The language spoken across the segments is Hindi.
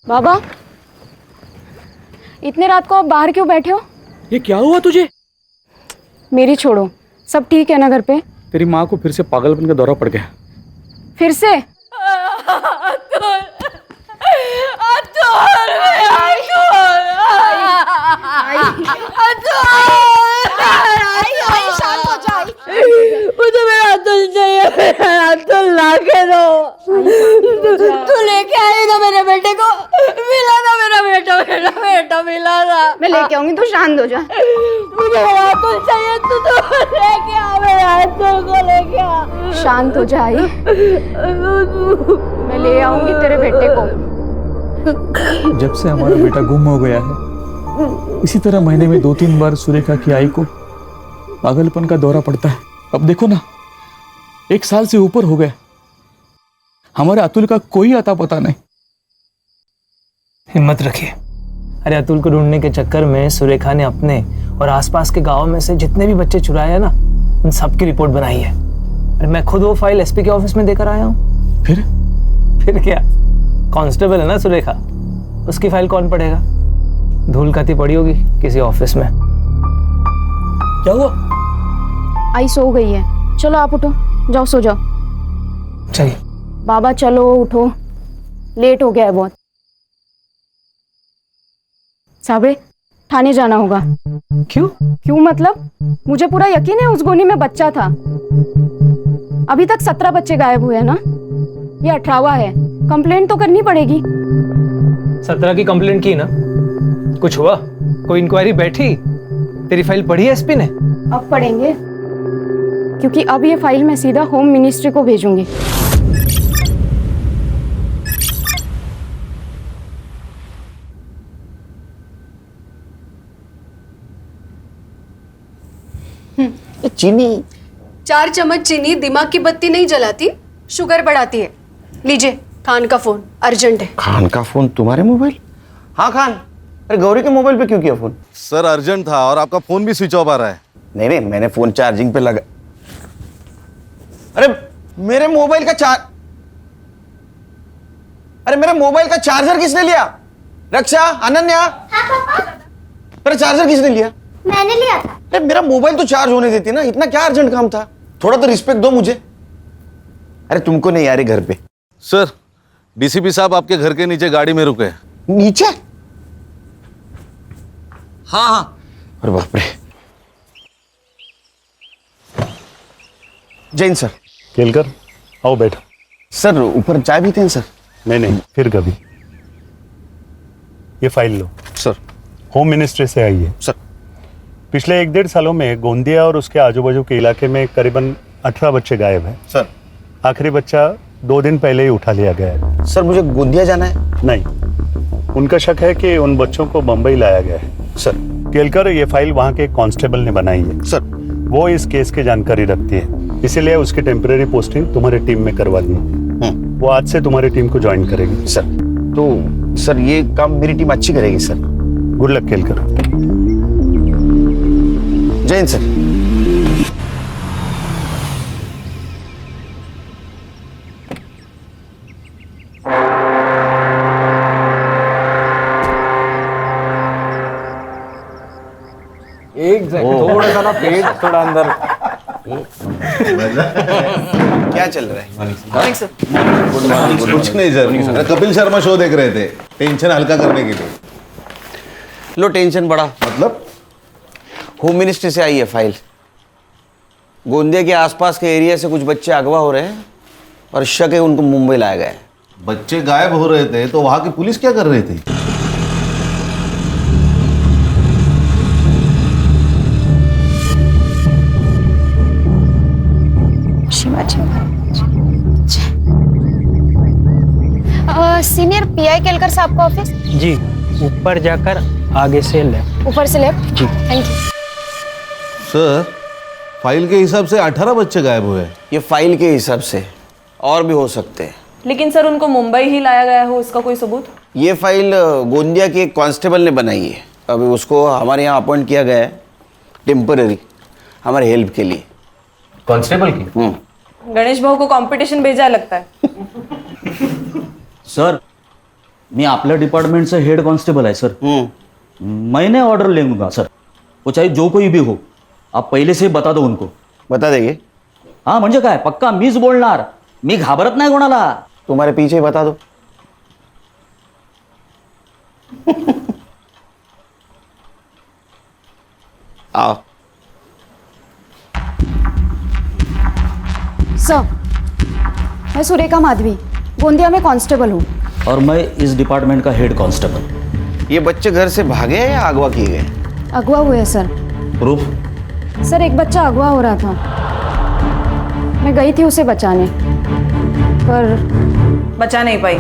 बाबा, इतने रात को आप बाहर क्यों बैठे हो? ये क्या हुआ तुझे? मेरी छोड़ो, सब ठीक है ना घर पे? तेरी माँ को फिर से पागलपन का दौरा पड़ गया। फिर से? मुझे मेरा अतुल चाहिए, मेरा अतुल ला के दो। तू लेके आई ना मेरे बेटे को, मिला ना मेरा बेटा मिला ना। मैं लेके आऊंगी, तो शांत हो जा। मुझे मेरा अतुल चाहिए, तू तो लेके आ, मेरा अतुल को लेके आ। शांत हो जा आई, मैं ले आऊंगी तेरे बेटे को। जब से हमारा बेटा गुम हो गया है, इसी तरह महीने में 2-3 बार सुरेखा की आई को पागलपन का दौरा पड़ता है। अब देखो ना, 1 साल से ऊपर हो गए, हमारे अतुल का कोई अता पता नहीं। हिम्मत रखिए। अरे अतुल को ढूंढने के चक्कर में सुरेखा ने अपने और आसपास के गांव में से जितने भी बच्चे चुराए हैं ना, उन सब की रिपोर्ट बनाई है। अरे मैं खुद वो फाइल एसपी के ऑफिस में देकर आया हूँ। फिर क्या, कांस्टेबल है ना सुरेखा, उसकी फाइल कौन पढ़ेगा? धूल खाती पड़ी होगी किसी ऑफिस में। क्या हुआ? आई सो गई है, चलो आप उठो, जाओ सो जाओ। चलिए बाबा चलो उठो, लेट हो गया है बहुत। साबरे, थाने जाना होगा। क्यों मतलब? मुझे पूरा यकीन है उस गोनी में बच्चा था। अभी तक 17 बच्चे गायब हुए हैं ना, ये 18वां है। कंप्लेंट तो करनी पड़ेगी। 17 की कंप्लेंट की ना, कुछ हुआ? कोई इंक्वायरी बैठी? तेरी फाइल पढ़ी है एसपी ने? अब पढ़ेंगे, क्योंकि अब ये फाइल मैं सीधा होम मिनिस्ट्री को भेजूंगी। चीनी 4 चम्मच चीनी दिमाग की बत्ती नहीं जलाती, शुगर बढ़ाती है। लीजिए, खान का फोन अर्जेंट है। खान का फोन तुम्हारे मोबाइल? हाँ खान, अरे गौरी के मोबाइल पे क्यों किया फोन? सर अर्जेंट था और आपका फोन भी स्विच ऑफ आ रहा है। नहीं, मैंने फोन चार्जिंग पे लगा। अरे मेरे मोबाइल का चार्जर किसने लिया? रक्षा, अनन्या। अरे चार्जर किसने लिया? मैंने लिया था। अरे मेरा मोबाइल तो चार्ज होने देती ना, इतना क्या अर्जेंट काम था? थोड़ा तो रिस्पेक्ट दो मुझे। अरे तुमको नहीं आ रही घर पे? सर डीसीपी साहब आपके घर के नीचे गाड़ी में रुके। नीचे? हाँ। अरे बाप रे। जैन सर। केलकर, आओ बैठो। सर ऊपर चाय पीते हैं सर? नहीं, फिर कभी। ये फाइल लो। सर। होम मिनिस्ट्री से आई है। सर। पिछले 1-1.5 सालों में गोंदिया और उसके आजू बाजू के इलाके में करीबन 18 बच्चे गायब हैं। सर। आखिरी बच्चा 2 दिन पहले ही उठा लिया गया है। सर मुझे गोंदिया जाना है। नहीं, उनका शक है कि उन बच्चों को बंबई लाया गया है। सर। केलकर, ये फाइल वहाँ के कांस्टेबल ने बनाई है। सर। वो इस केस की जानकारी रखती है, इसीलिए उसकी टेम्परेरी पोस्टिंग तुम्हारी टीम में करवा दी। वो आज से तुम्हारी टीम को ज्वाइन करेगी। सर तो सर ये काम मेरी टीम अच्छी करेगी sir. Good luck Kelkar. Jain sir. थोड़ा सा ना पेट थोड़ा अंदर। क्या चल रहा है? कुछ नहीं सर, कपिल शर्मा शो देख रहे थे, टेंशन हल्का करने के लिए। लो टेंशन बढ़ा। मतलब? होम मिनिस्ट्री से आई है फाइल। गोंदिया के आसपास के एरिया से कुछ बच्चे अगवा हो रहे हैं और शक है उनको मुंबई लाया गया है। बच्चे गायब हो रहे थे तो वहां की पुलिस क्या कर रही थी? सीनियर पीआई केलकर साहब का ऑफिस? जी, ऊपर जाकर आगे से लेफ्ट। ऊपर से लेफ्ट? जी। Thank you. सर फाइल के हिसाब से 18 बच्चे गायब हुए। ये फाइल के हिसाब से और भी हो सकते हैं। लेकिन सर उनको मुंबई ही लाया गया हो, इसका कोई सबूत? ये फाइल गोंदिया के एक कांस्टेबल ने बनाई है। अभी उसको हमारे यहाँ अपॉइंट किया गया है टेम्पररी, हमारे हेल्प के लिए। कांस्टेबल की? गणेश भाऊ को कंपटीशन भेजा है लगता है। सर मी आपल्या डिपार्टमेंटचं हेड कॉन्स्टेबल आहे सर. मैंने ऑर्डर ले लूंगा सर. वो चाहे जो कोई भी हो. आप पहले से ही बता दो उनको. बता देंगे. हाँ म्हणजे काय, पक्का मीच बोलणार. मी घाबरत नाही कोणाला. तुम्हारे पीछे ही बता दो. आओ. सर, मैं सुरेखा माधवी, गोंदिया में कांस्टेबल हूँ. और मैं इस डिपार्टमेंट का हेड कांस्टेबल. ये बच्चे घर से भागे हैं या अगवा किए गए? अगवा हुए सर. प्रूफ? सर, एक बच्चा अगवा हो रहा था. मैं गई थी उसे बचाने, पर बचा नहीं पाई.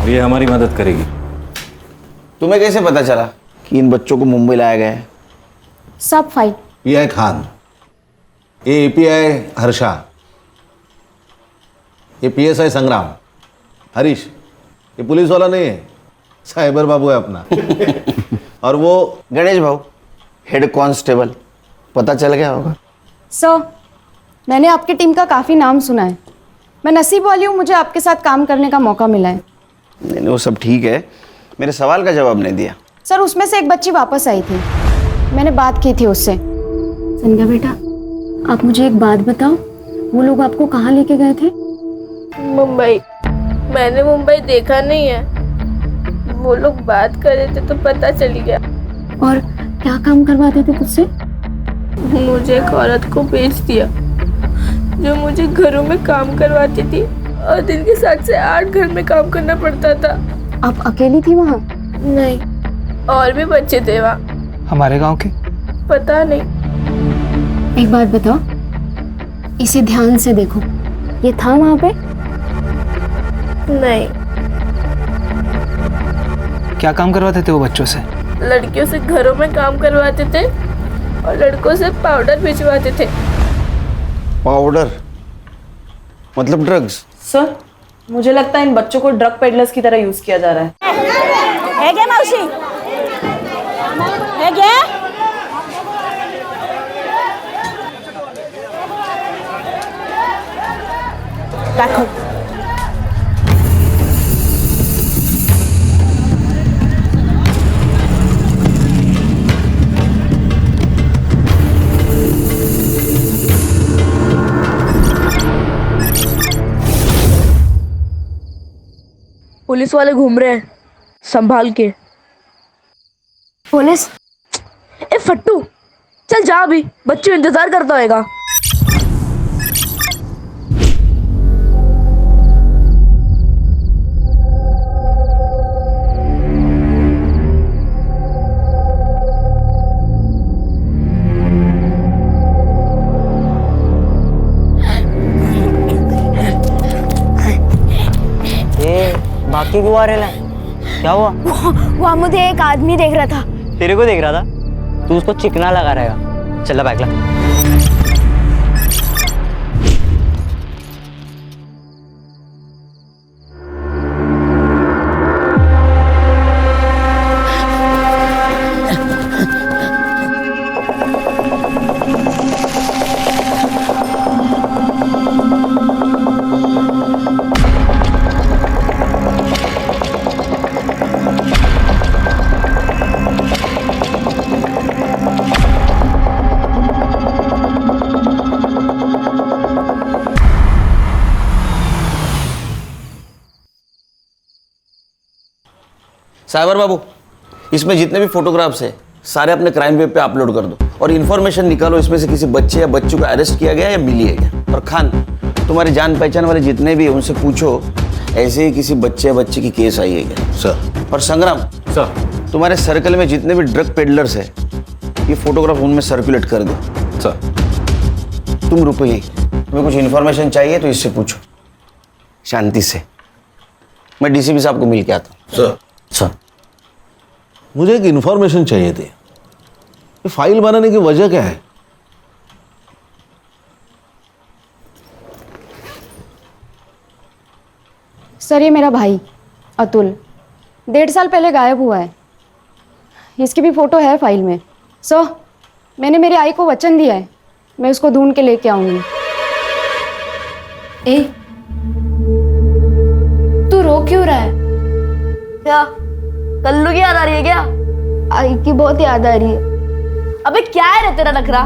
ये हमारी मदद करेगी. तुम्हें कैसे पता चला कि इन बच्चों को मुंबई लाया गया है? सब फाइल. पीआई खान, ये एपीआई हर्षा, ये पीएसआई संग्राम. हरीश, ये पुलिस वाला नहीं है, साइबर बाबू है अपना. और वो गणेश भाऊ, हेड कांस्टेबल. पता चल गया होगा. सर, मैंने आपकी टीम का काफ़ी नाम सुना है. मैं नसीब वाली हूँ, मुझे आपके साथ काम करने का मौका मिला है. नहीं, वो सब ठीक है. मेरे सवाल का जवाब नहीं दिया. सर, उसमें से एक बच्ची वापस आई थी. मैंने बात की थी उससे. संध्या बेटा, आप मुझे एक बात बताओ, वो लोग आपको कहाँ लेके गए थे? मुंबई. मैंने मुंबई देखा नहीं है. वो लोग बात कर रहे थे तो पता चली गया. और क्या काम करवाते थे तुझसे? मुझे एक औरत को बेच दिया जो मुझे घरों में काम करवाती थी और दिन के 7 से 8 घर में काम करना पड़ता था. आप अकेली थी वहाँ? नहीं, और भी बच्चे थे वहाँ. हमारे गांव के? पता नहीं. एक बात बताओ, इसे ध्यान से देखो. ये था वहाँ पे? नहीं. क्या काम करवाते थे वो बच्चों से? लड़कियों से घरों में काम करवाते थे और लड़कों से पाउडर भिजवाते थे. पाउडर मतलब ड्रग्स? सर, मुझे लगता है इन बच्चों को ड्रग पेडलर्स की तरह यूज किया जा रहा है. क्या मौसी? है क्या? रखो. पुलिस वाले घूम रहे हैं, संभाल के. पुलिस? ए फट्टू, चल जा अभी, बच्चों इंतजार करता होएगा. बाकी क्यों आ रहे हैं? क्या हुआ? वहाँ मुझे एक आदमी देख रहा था. तेरे को देख रहा था? तू उसको चिकना लगा रहेगा. चल बैग ला. साइबर बाबू, इसमें जितने भी फोटोग्राफ्स है सारे अपने क्राइम वेब पे अपलोड कर दो और इन्फॉर्मेशन निकालो इसमें से किसी बच्चे या बच्चों को अरेस्ट किया गया या मिली है क्या. और खान, तुम्हारे जान पहचान वाले जितने भी हैं उनसे पूछो ऐसे ही किसी बच्चे या बच्ची की केस आई है क्या. सर. और संग्राम सर, तुम्हारे सर्कल में जितने भी ड्रग पेडलर्स है ये फोटोग्राफ उनमें सर्कुलेट कर दो. सर. तुम रुपये, तुम्हें कुछ इन्फॉर्मेशन चाहिए तो इससे पूछो शांति से. मैं डीसीपी साहब को मिल के आता हूँ. सर. सर, मुझे एक इन्फॉर्मेशन चाहिए थी. ये फाइल बनाने की वजह क्या है? सर, ये मेरा भाई अतुल 1.5 साल पहले गायब हुआ है. इसकी भी फोटो है फाइल में. सर, मैंने मेरे आई को वचन दिया है, मैं उसको ढूंढ के लेके आऊंगी. ए, तू रो क्यों रहा है? क्या कल्लू की याद आ रही है क्या? आई की बहुत याद आ रही है। अबे क्या है रे तेरा नखरा?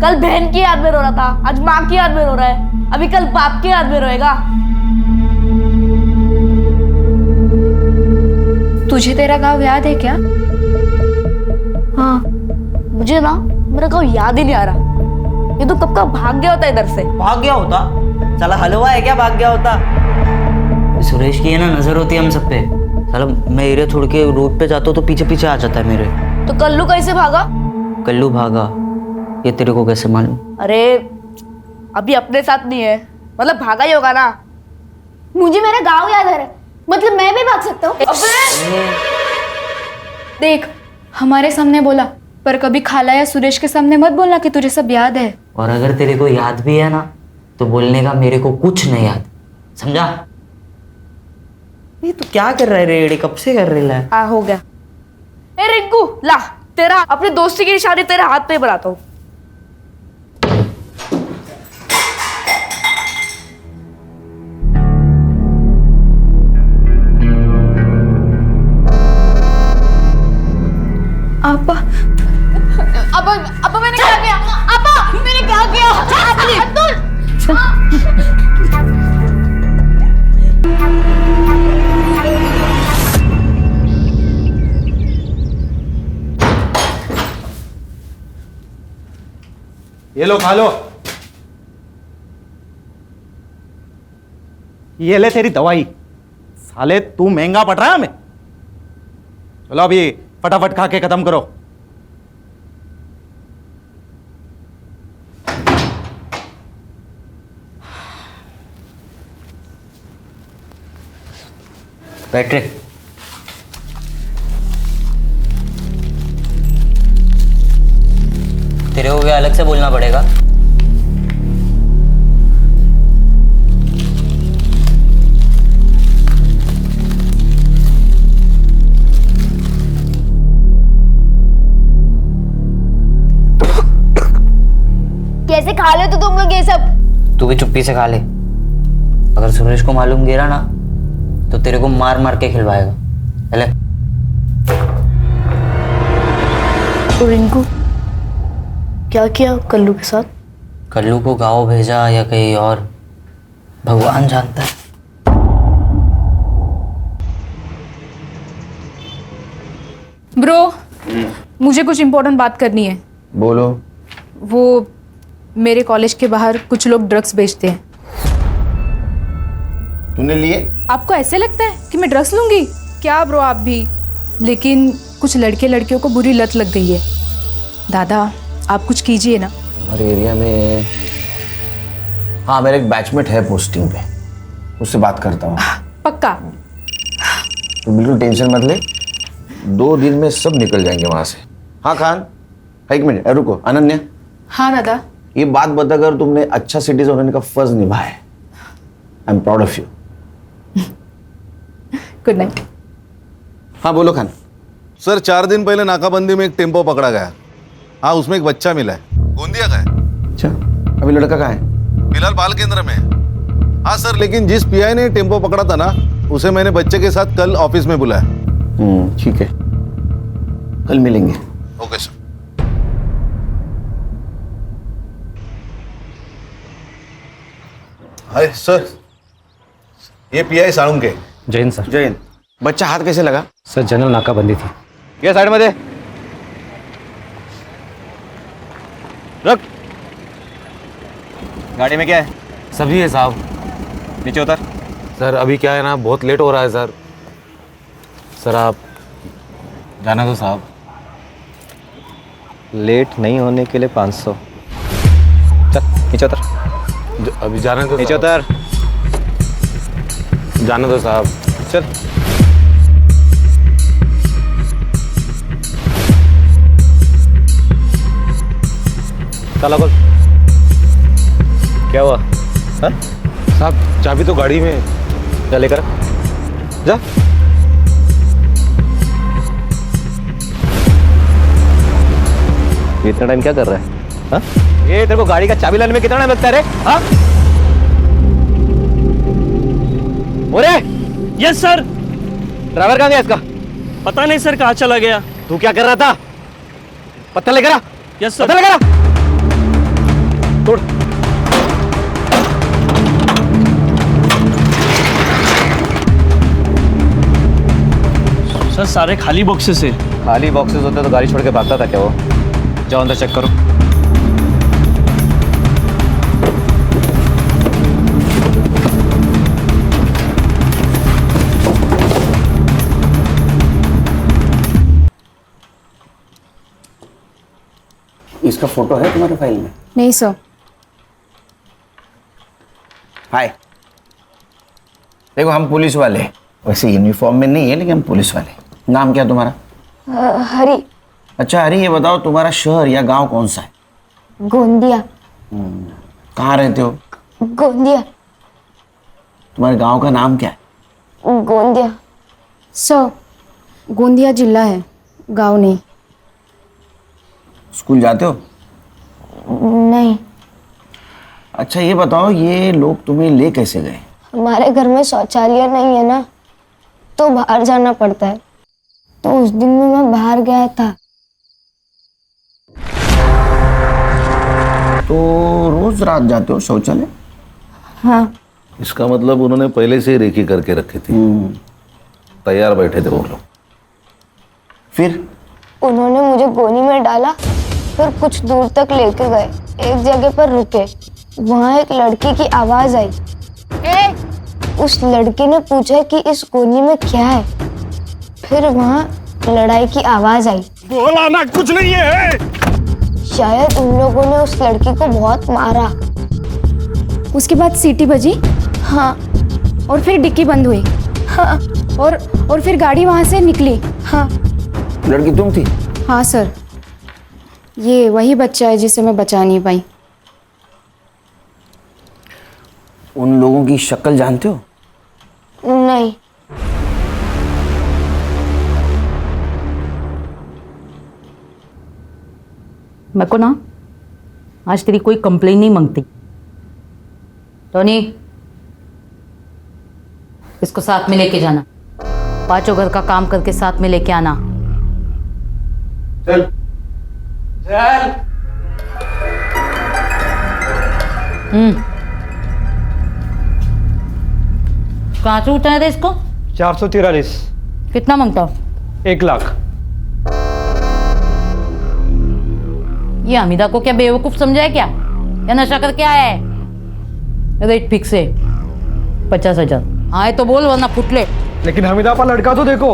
कल बहन की याद में रो रहा था, आज माँ की याद में रो रहा है, अभी कल बाप की याद में रोएगा। तुझे तेरा गाँव याद है क्या? हाँ, मुझे ना मेरा गाँव याद ही नहीं आ रहा। ये तो कब का भाग गया होता इधर से। भाग गया होता? साला हलवा है क्या भाग गया होता? सुरेश की है ना नजर होती है हम सब पे। साला मैं एरिया छोड़ के रोड पे जाता हूँ तो पीछे पीछे आ जाता है मेरे। तो कल्लू कैसे भागा? कल्लू भागा ये तेरे को कैसे मालूम? अरे अभी अपने साथ नहीं है, मतलब भागा ही होगा ना। मुझे मेरा गांव याद आ रहा है, मतलब मैं भी भाग सकता हूँ। देख, हमारे सामने बोला, पर कभी खाला या सुरेश के सामने मत बोलना कि तुझे सब याद है। और अगर तेरे को याद भी है ना तो बोलने का मेरे को कुछ नहीं याद, समझा? ये तू क्या कर रहा है रेडी? कब से कर रही है? हाँ हो गया। ए रिंकू ला, तेरा अपने दोस्ती की निशानी तेरे हाथ पे बनाता हूँ। आपा, अब मैंने क्या किया? अपा मैंने क्या किया? ये लो खा लो। ये ले तेरी दवाई। साले तू महंगा पड़ रहा है हमें। चलो अभी फटाफट खा के खत्म करो। बैठ रे। तेरे को क्या अलग से बोलना पड़ेगा? कैसे खा ले तो तुम लोग ये सब? तू भी चुप्पी से खा ले। अगर सुरेश को मालूम गिरा ना तो तेरे को मार मार के खिलवाएगा। चले। तो रिंकू क्या किया कल्लू के साथ? कल्लू को गाँव भेजा या कहीं और, भगवान जानता है। ब्रो, मुझे कुछ इम्पोर्टेंट बात करनी है। बोलो। वो मेरे कॉलेज के बाहर कुछ लोग ड्रग्स बेचते हैं। तूने लिए? आपको ऐसे लगता है कि मैं ड्रग्स लूंगी? क्या ब्रो आप भी? लेकिन कुछ लड़के लड़कियों को बुरी लत लग गई है। दादा आप कुछ कीजिए ना। हमारे एरिया में हाँ मेरा एक बैचमेट है पोस्टिंग पे, उससे बात करता हूँ। पक्का? तो बिल्कुल टेंशन मत ले, 2 दिन में सब निकल जाएंगे वहां से। हाँ खान, एक मिनट रुको। अनन्या। हाँ दादा। ये बात बताकर तुमने अच्छा सिटीजन होने का फर्ज निभाया है। I am proud of you. Good night. हाँ बोलो खान। सर 4 दिन पहले नाकाबंदी में एक टेम्पो पकड़ा गया। हाँ उसमें एक बच्चा मिला है। गोंदिया का है। अच्छा, अभी लड़का कहाँ है? फिलहाल बाल केंद्र में है। हाँ सर, लेकिन जिस पीआई ने टेम्पो पकड़ा था ना, उसे मैंने बच्चे के साथ कल ऑफिस में बुलाया। ठीक है, कल मिलेंगे। Okay sir. हाय सर, ये पीआई साळुंके के। जैन सर। जैन। बच्चा हाथ कैसे लगा? सर जनरल नाकाबंदी थी। ये साइड में दे। रख। गाड़ी में क्या है? सभी है साहब। नीचे उतर। सर अभी क्या है ना, बहुत लेट हो रहा है सर। सर आप जाना दो साहब। लेट नहीं होने के लिए 500। चल नीचे उतर। अभी जाने दो। नीचे उतर। जाने दो साहब। चल। ताला खोल। क्या हुआ? हाँ? साहब चाबी तो गाड़ी में। जा लेकर जा। इतना टाइम क्या कर रहा है? हाँ? ये तेरे को गाड़ी का चाबी लाने में कितना टाइम लगता है रे? हाँ? अरे यस सर। ड्राइवर कहाँ गया इसका? पता नहीं सर कहाँ चला गया। तू क्या कर रहा था? पत्ता लेकर आ। Yes sir. पत्ता लेकर आ। तोड़। सर सारे खाली बॉक्सेस है। खाली बॉक्सेस होते तो गाड़ी छोड़ के भागता था क्या वो? जाओ अंदर चेक करो। इसका फोटो है तुम्हारे फाइल में? नहीं सर। हाय, देखो हम पुलिस वाले, वैसे यूनिफॉर्म में नहीं है लेकिन हम पुलिस वाले। नाम क्या तुम्हारा? हरी। अच्छा हरी, ये बताओ तुम्हारा शहर या गांव कौन सा है? गोंदिया। कहाँ रहते हो? गोंदिया। तुम्हारे गांव का नाम क्या है? गोंदिया। सर गोंदिया जिला है, गांव नहीं। स्कूल जाते हो? नहीं। अच्छा ये बताओ, ये लोग तुम्हें ले कैसे गए? हमारे घर में शौचालय नहीं है ना, तो बाहर जाना पड़ता है। तो उस दिन में मैं बाहर गया था। तो रोज रात जाते हो शौचालय? हाँ। इसका मतलब उन्होंने पहले से ही रेकी करके रखी थी, तैयार बैठे थे वो लोग। फिर उन्होंने मुझे गोनी में डाला, फिर कुछ दूर तक लेके गए। एक जगह पर रुके, वहाँ एक लड़की की आवाज आई। उस लड़की ने पूछा कि इस गोनी में क्या है। फिर वहाँ लड़ाई की आवाज आई। बोला ना कुछ नहीं है। शायद उन लोगों ने उस लड़की को बहुत मारा। उसके बाद सीटी बजी। हाँ। और फिर डिक्की बंद हुई। हाँ। और फिर गाड़ी वहां से निकली। हाँ। लड़की तुम थी? हाँ सर, ये वही बच्चा है जिसे मैं बचा नहीं पाई। उन लोगों की शक्ल जानते हो? नहीं। मेरे को ना आज तेरी कोई कंप्लेन नहीं मांगती। टोनी, इसको साथ में लेके जाना, पांचों घर का काम करके साथ में लेके आना। चल चल। कहाँ से उठाया था इसको? 443। कितना मांगता हो? 1 लाख। ये हमीदा को क्या बेवकूफ समझा है क्या? या नशा करके आया है? रेट फिक्स है 50,000। आए तो बोल वरना फुटले। लेकिन हमीदा का लड़का तो देखो,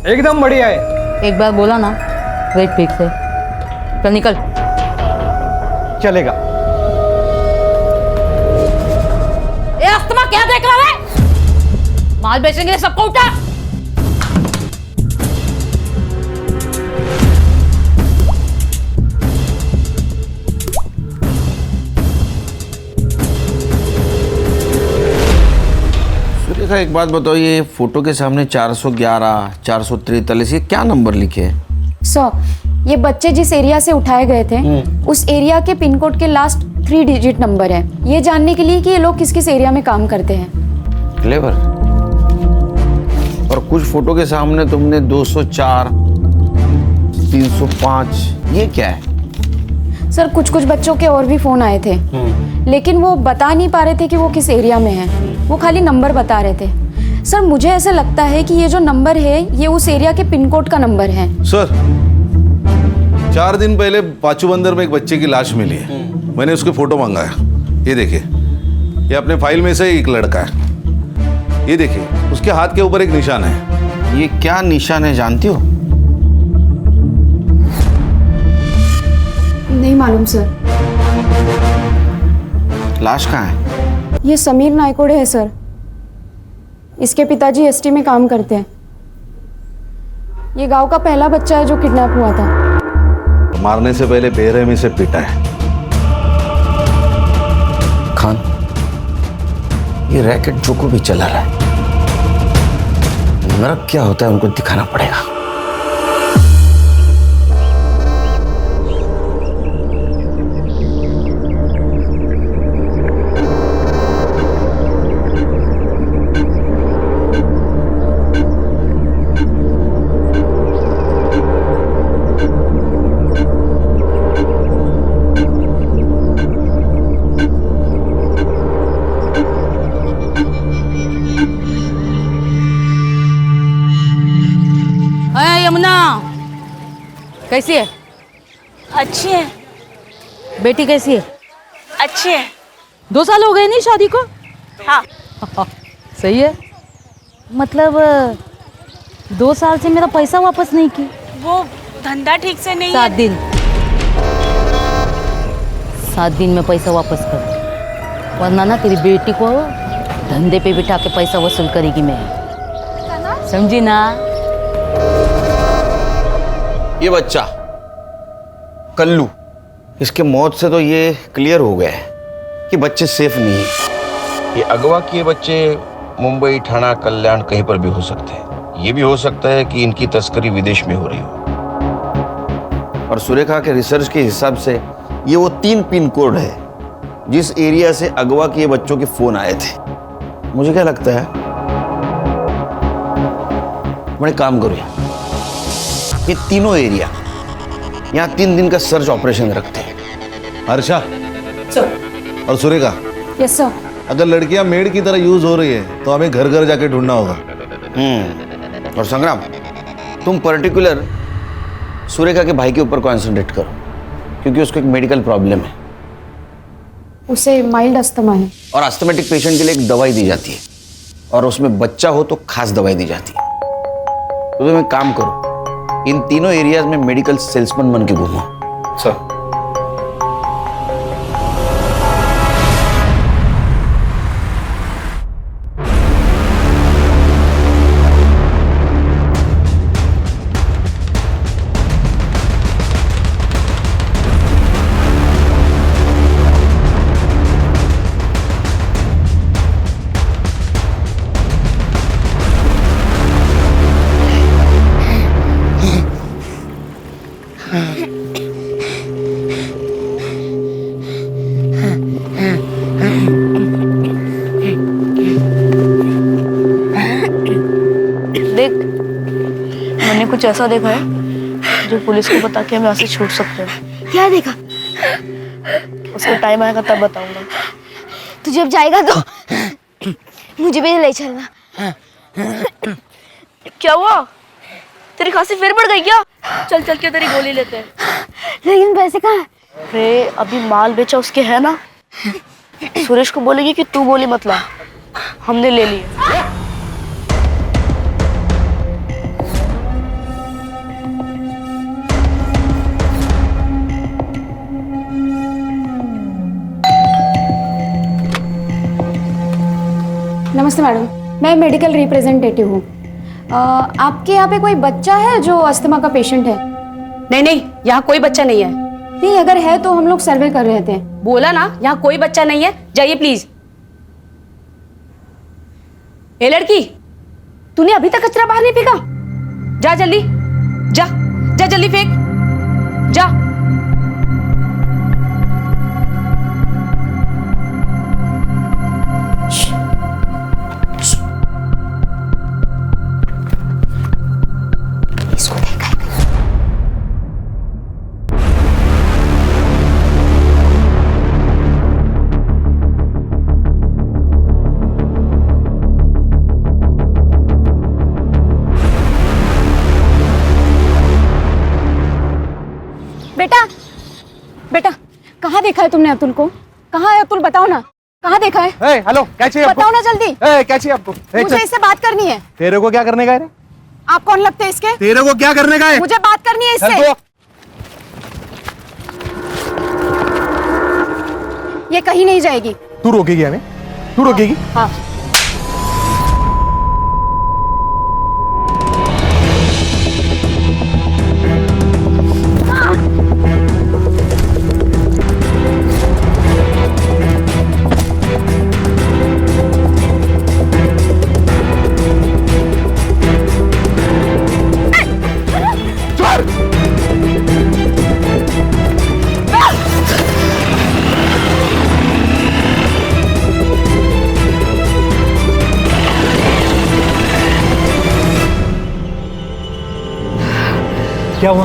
एकदम बढ़िया है। एक बार बोला ना, रेट फिक्स है। चल निकल। चलेगा। ए अस्तमा, क्या देख रहा है? माल बेचेंगे सबको उठा। सुरेखा एक बात बताओ, ये फोटो के सामने 411, 443, ये क्या नंबर लिखे हैं? सर ये बच्चे जिस एरिया से उठाए गए थे उस एरिया के पिन कोड के लास्ट 3 डिजिट नंबर है, ये जानने के लिए कि ये लोग किस किस एरिया में काम करते हैं। क्लेवर। और कुछ फोटो के सामने तुमने 204, 305, ये क्या है? सर कुछ कुछ बच्चों के और भी फोन आए थे, लेकिन वो बता नहीं पा रहे थे कि वो किस एरिया में है, वो खाली नंबर बता रहे थे। सर मुझे ऐसा लगता है कि ये जो नंबर है ये उस एरिया के पिन कोड का नंबर है। सर 4 दिन पहले पाचू बंदर में एक बच्चे की लाश मिली है, मैंने उसके फोटो मंगाया। ये देखिए, ये अपने फाइल में से एक लड़का है। ये देखिए, उसके हाथ के ऊपर एक निशान है। ये क्या निशान है जानती हो? नहीं मालूम सर। लाश कहाँ है? ये समीर नायकोड़े है सर, इसके पिताजी एसटी में काम करते हैं। ये गांव का पहला बच्चा है जो किडनैप हुआ था। मारने से पहले बेरहमी से पीटा है। खान, ये रैकेट जो को भी चला रहा है, नरक क्या होता है उनको दिखाना पड़ेगा। कैसी है? अच्छी है। बेटी कैसी है? अच्छी है। 2 साल हो गए नहीं शादी को? हाँ। सही है। मतलब 2 साल से मेरा पैसा वापस नहीं की। वो धंधा ठीक से नहीं 7 है। दिन 7 दिन में पैसा वापस कर, वरना ना तेरी बेटी को धंधे पे बिठा के पैसा वसूल करेगी मैं, समझी ना? ये बच्चा कल्लू, इसके मौत से तो ये क्लियर हो गया है कि बच्चे सेफ नहीं है। ये अगवा किए बच्चे मुंबई, ठाणा, कल्याण कहीं पर भी हो सकते हैं। ये भी हो सकता है कि इनकी तस्करी विदेश में हो रही हो। और सुरेखा के रिसर्च के हिसाब से ये वो 3 पिन कोड है जिस एरिया से अगवा किए बच्चों के फोन आए थे। मुझे क्या लगता है, बड़े काम करो, ये तीनों एरिया यहाँ 3 दिन का सर्च ऑपरेशन रखते हैं। हर्षा सर। और सुरेखा, यस सर। अगर लड़कियां मेड की तरह यूज हो रही है तो हमें घर घर जाके ढूंढना होगा। और संग्राम, तुम पर्टिकुलर सुरेखा के भाई के ऊपर कॉन्सेंट्रेट करो, क्योंकि उसको एक मेडिकल प्रॉब्लम है। उसे माइल्ड अस्थमा है। और अस्थमेटिक पेशेंट के लिए एक दवाई दी जाती है, और उसमें बच्चा हो तो खास दवाई दी जाती है। तो तुम एक काम करो, इन तीनों एरियाज में मेडिकल सेल्समैन बन के घूमो। सर। देख, मैंने कुछ ऐसा देखा है जो पुलिस को बता के हम यहाँ से छूट सकते हैं। क्या देखा? उसका टाइम आएगा तब बताऊंगा। तू जब जाएगा तो मुझे भी ले चलना। क्या हुआ? तेरी खांसी फिर बढ़ गई क्या? चल चल के तेरी गोली लेते हैं। लेकिन पैसे कहाँ हैं? अरे अभी माल बेचा उसके है ना, सुरेश को बोलेगी कि तू गोली मत ला, हमने ले ली। नमस्ते मैडम, मैं मेडिकल रिप्रेजेंटेटिव हूँ। आपके यहाँ पे कोई बच्चा है जो अस्थमा का पेशेंट है? नहीं नहीं, यहाँ कोई बच्चा नहीं है। नहीं, अगर है तो हम लोग सर्वे कर रहे थे। बोला ना, यहाँ कोई बच्चा नहीं है, जाइए प्लीज। ए लड़की, तूने अभी तक कचरा बाहर नहीं फेंका? जा जल्दी, जा जा जल्दी फेंक, जा। इसको देखा है? बेटा, बेटा, कहाँ देखा है तुमने अतुल को? कहाँ है अतुल? बताओ ना, कहाँ देखा है? हेलो, क्या चाहिए आपको? बताओ ना जल्दी। क्या चाहिए आपको? मुझे इससे बात करनी है। तेरे को क्या करने का है? आप कौन लगते हैं इसके? तेरे को क्या करने का है? मुझे बात करनी है इससे। ये कहीं नहीं जाएगी। तू रोकेगी हमें? तू रोकेगी? हाँ। क्या हुआ?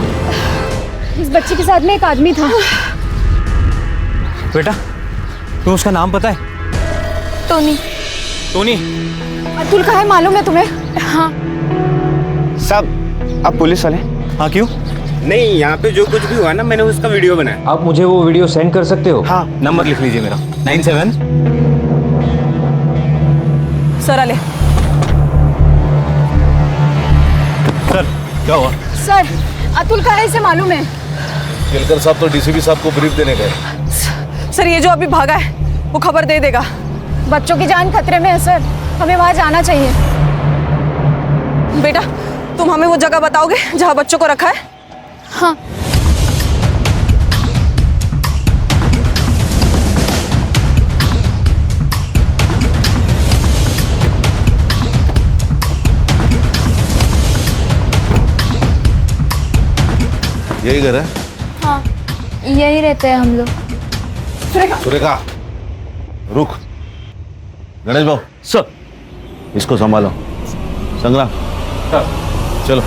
इस बच्चे के साथ में एक आदमी था। बेटा, तुम्हें उसका नाम पता है? टोनी। टोनी? अतुल कहाँ है मालूम है तुम्हें? हाँ। साहब, आप पुलिस वाले? हाँ, क्यों? नहीं, यहाँ पे जो कुछ भी हुआ ना, मैंने उसका वीडियो बनाया। आप मुझे वो वीडियो सेंड कर सकते हो? हाँ, नंबर लिख लीजिए मेरा 97। सर आले। सर क्या हुआ? सर अतुल का है इसे मालूम है। केलकर साहब तो डीसीपी साहब को ब्रीफ देने गए। सर ये जो अभी भागा है वो खबर दे देगा। बच्चों की जान खतरे में है सर, हमें वहां जाना चाहिए। बेटा तुम हमें वो जगह बताओगे जहाँ बच्चों को रखा है? हाँ। यही घर है? हाँ यही रहते हैं हम लोग। सुरेखा रुक। गणेश भाऊ सर, इसको संभालो। संग्राम चलो।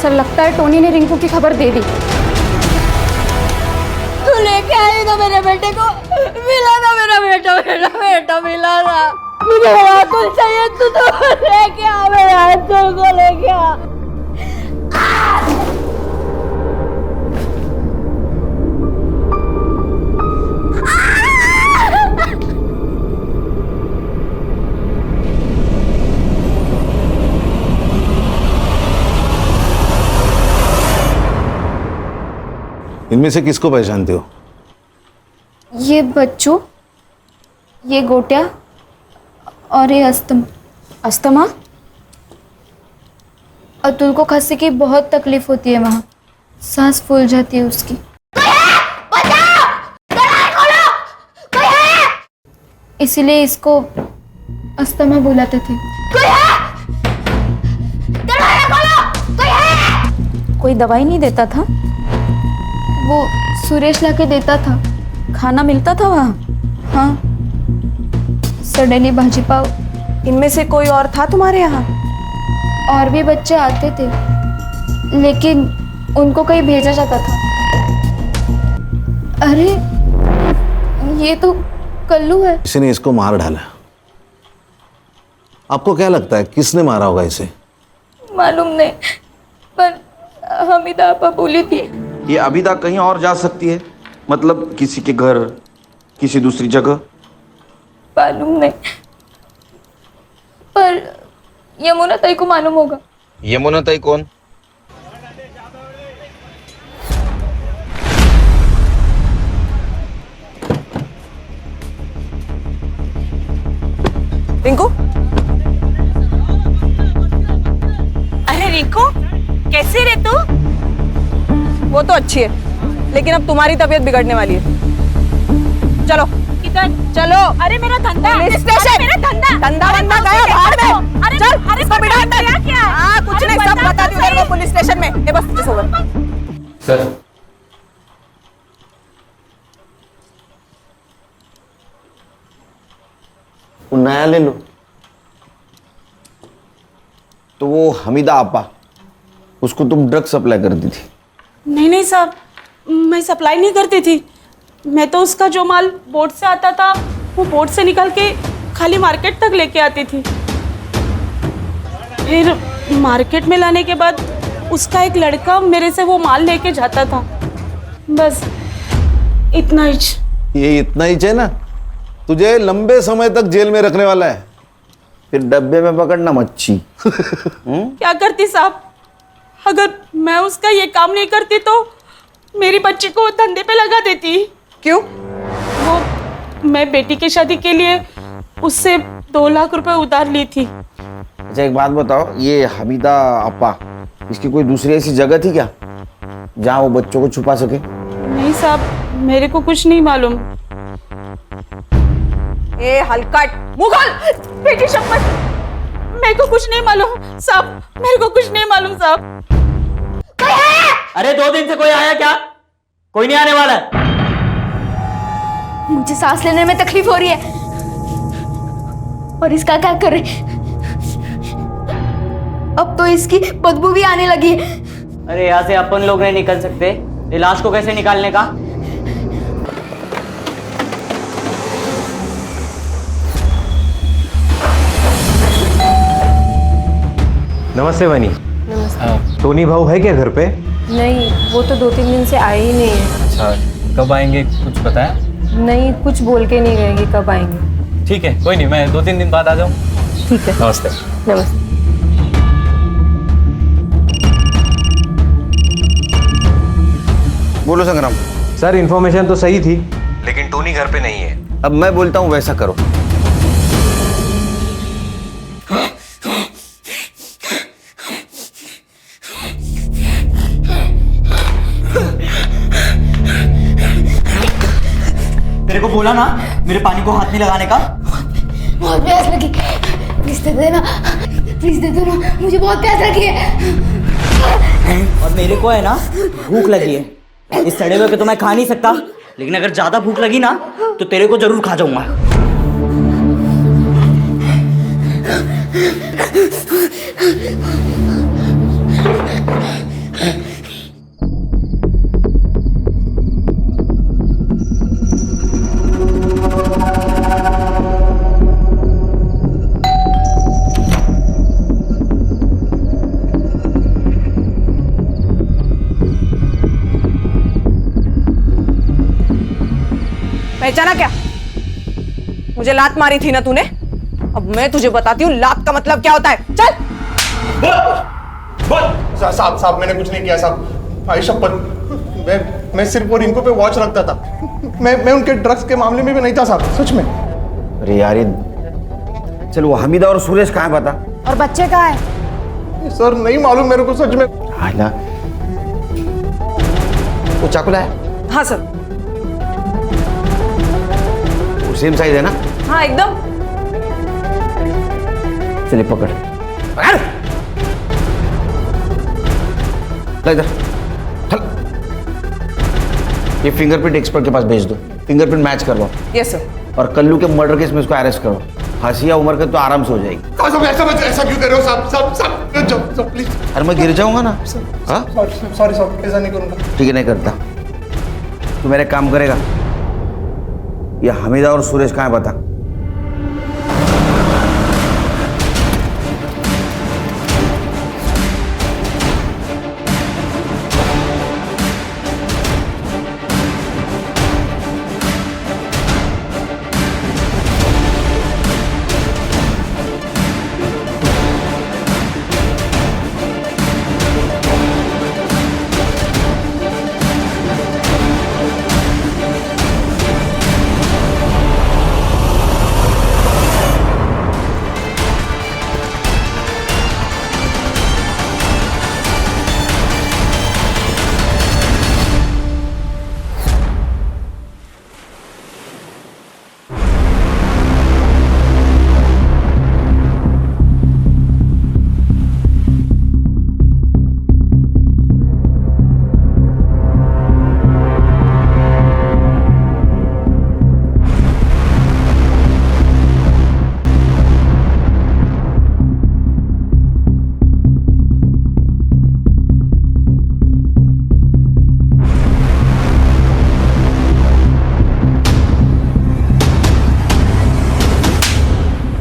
सर लगता है टोनी ने रिंकू की खबर दे दी। तू लेके आई ना मेरे बेटे को, मिला ना मेरा बेटा, मेरा बेटा मिला ना। मुझे मेरा अतुल चाहिए, तू तो लेके आ मेरा अतुल को लेके आ। इनमें से किसको पहचानते हो? ये बच्चू, ये गोटिया और ये अस्थमा। अतुल को खांसी की बहुत तकलीफ होती है, वहाँ सांस फूल जाती है उसकी। इसीलिए इसको अस्थमा बुलाते थे। कोई दवाई नहीं देता था? वो सुरेश लाके देता था। खाना मिलता था वहाँ? हाँ, सडली भाजी पाव। इनमें से कोई और था तुम्हारे यहाँ? और भी बच्चे आते थे, लेकिन उनको कहीं भेजा जाता था। अरे ये तो कल्लू है। किसी ने इसको मार डाला। आपको क्या लगता है किसने मारा होगा इसे? मालूम नहीं, पर हमीदा आपा बोली थी। ये अभी तक कहीं और जा सकती है, मतलब किसी के घर, किसी दूसरी जगह। मालूम नहीं, पर यमुना ताई को मालूम होगा। यमुना ताई कौन? रिंकू? अरे रिंकू कैसी रे तू? वो तो अच्छी है, लेकिन अब तुम्हारी तबीयत बिगड़ने वाली है। चलो किधर? चलो। अरे मेरा धंधा, मेरा धंधा। धंधा बंदा गया बाहर में। अरे चल, अरे इसको बिठा अंदर। क्या? हाँ कुछ नहीं, सब बता दूँ तेरे को पुलिस स्टेशन में। ये बस किस ओवर। सर वो नया ले लो। तो वो हमीदा आपा, उसको तुम ड्रग सप्लाई करती थी? नहीं नहीं साहब, मैं सप्लाई नहीं करती थी। मैं तो उसका जो माल बोट से आता था वो बोट से निकाल के खाली मार्केट तक लेके आती थी। फिर मार्केट में लाने के बाद उसका एक लड़का मेरे से वो माल लेके जाता था। बस इतना ही। ये इतना ही है ना? तुझे लंबे समय तक जेल में रखने वाला है। फिर डब्बे में पकड़ना मच्छी। क्या करती साहब, अगर मैं उसका ये काम नहीं करती तो मेरी बच्ची को धंधे पे लगा देती। क्यों? वो मैं बेटी की शादी के लिए उससे 2 लाख रुपए उधार ली थी। अच्छा एक बात बताओ, ये हमीदा अपा इसकी कोई दूसरी ऐसी जगह थी क्या जहां वो बच्चों को छुपा सके? नहीं साहब, मेरे को कुछ नहीं मालूम। ए हलकट मुगल, बेटी शपथ, मेरे को कुछ नहीं मालूम साहब, मेरे को कुछ नहीं मालूम साहब। अरे 2 दिन से कोई आया क्या? कोई नहीं आने वाला है। मुझे सांस लेने में तकलीफ हो रही है और इसका क्या करे? अब तो इसकी बदबू भी आने लगी है। अरे यहाँ से अपन लोग नहीं निकल सकते, ये लाश को कैसे निकालने का? नमस्ते बनी। नमस्ते। टोनी भाऊ है क्या घर पे? नहीं, वो तो 2-3 दिन से आए ही नहीं है। अच्छा, कब आएंगे कुछ बताया? नहीं, कुछ बोल के नहीं गए कि कब आएंगे। ठीक है, कोई नहीं, मैं 2-3 दिन बाद आ जाऊँ। ठीक है। नमस्ते। नमस्ते। बोलो संग्राम। सर इन्फॉर्मेशन तो सही थी, लेकिन टोनी घर पे नहीं है। अब मैं बोलता हूँ वैसा करो। तेरे को बोला ना मेरे पानी को हाथ नहीं लगाने का। बहुत प्यास लगी, प्लीज दे देना, प्लीज दे देना, मुझे बहुत प्यास लगी है। और मेरे को है ना भूख लगी है। इस सड़े हुए के तो मैं खा नहीं सकता, लेकिन अगर ज्यादा भूख लगी ना तो तेरे को जरूर खा जाऊंगा। पहचाना क्या? मुझे लात मारी थी ना तूने? अब मैं तुझे बताती हूँ लात का मतलब क्या होता है। चल। साहब मैंने कुछ नहीं किया साहब, भाई शपथ। मैं सिर्फ और इनको पे वॉच रखता था। मैं उनके ड्रग्स के मामले में भी नहीं था साहब, सच में। अरे यार, चल वो हमीदा और सुरेश कहाँ है पता? और बच्चे कहाँ है? सर नहीं मालूम मेरे को सच में। हाँ ना, वो चाकू लाया? हाँ सर। सेम साइज है ना? हाँ एकदम। चलिए पकड़ पकड़, ला इधर, चल। ये फिंगरप्रिंट एक्सपर्ट के पास भेज दो, फिंगरप्रिंट मैच करवाओ। Yes sir. और कल्लू के मर्डर केस में इसको अरेस्ट करो। हंसिया उम्र के तो आराम से हो जाएगी। ऐसा क्यों कर रहे हो साहब? प्लीज। अरे मैं गिर जाऊंगा ना। हाँ सॉरी साहब, ऐसा नहीं करूंगा। ठीक है, नहीं करता। तू मेरे काम करेगा। ये हमीदा और सुरेश कहाँ है बता?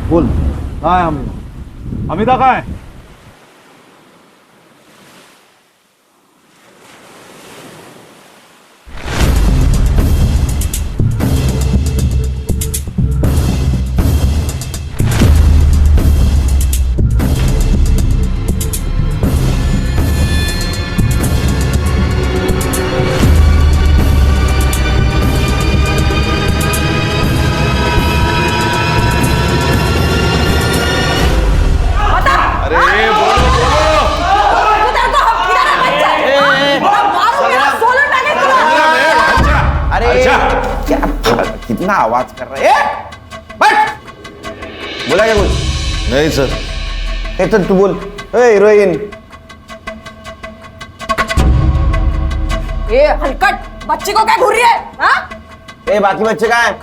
बोल। हाँ हमीदा कहाँ है? इतना आवाज कर रहा है। बट बोला क्या कुछ? नहीं सर। तो तू बोल, हीरोइन। ये हलकट बच्ची को क्या घूर रही है? हाँ? बाकी बच्चे कहाँ हैं?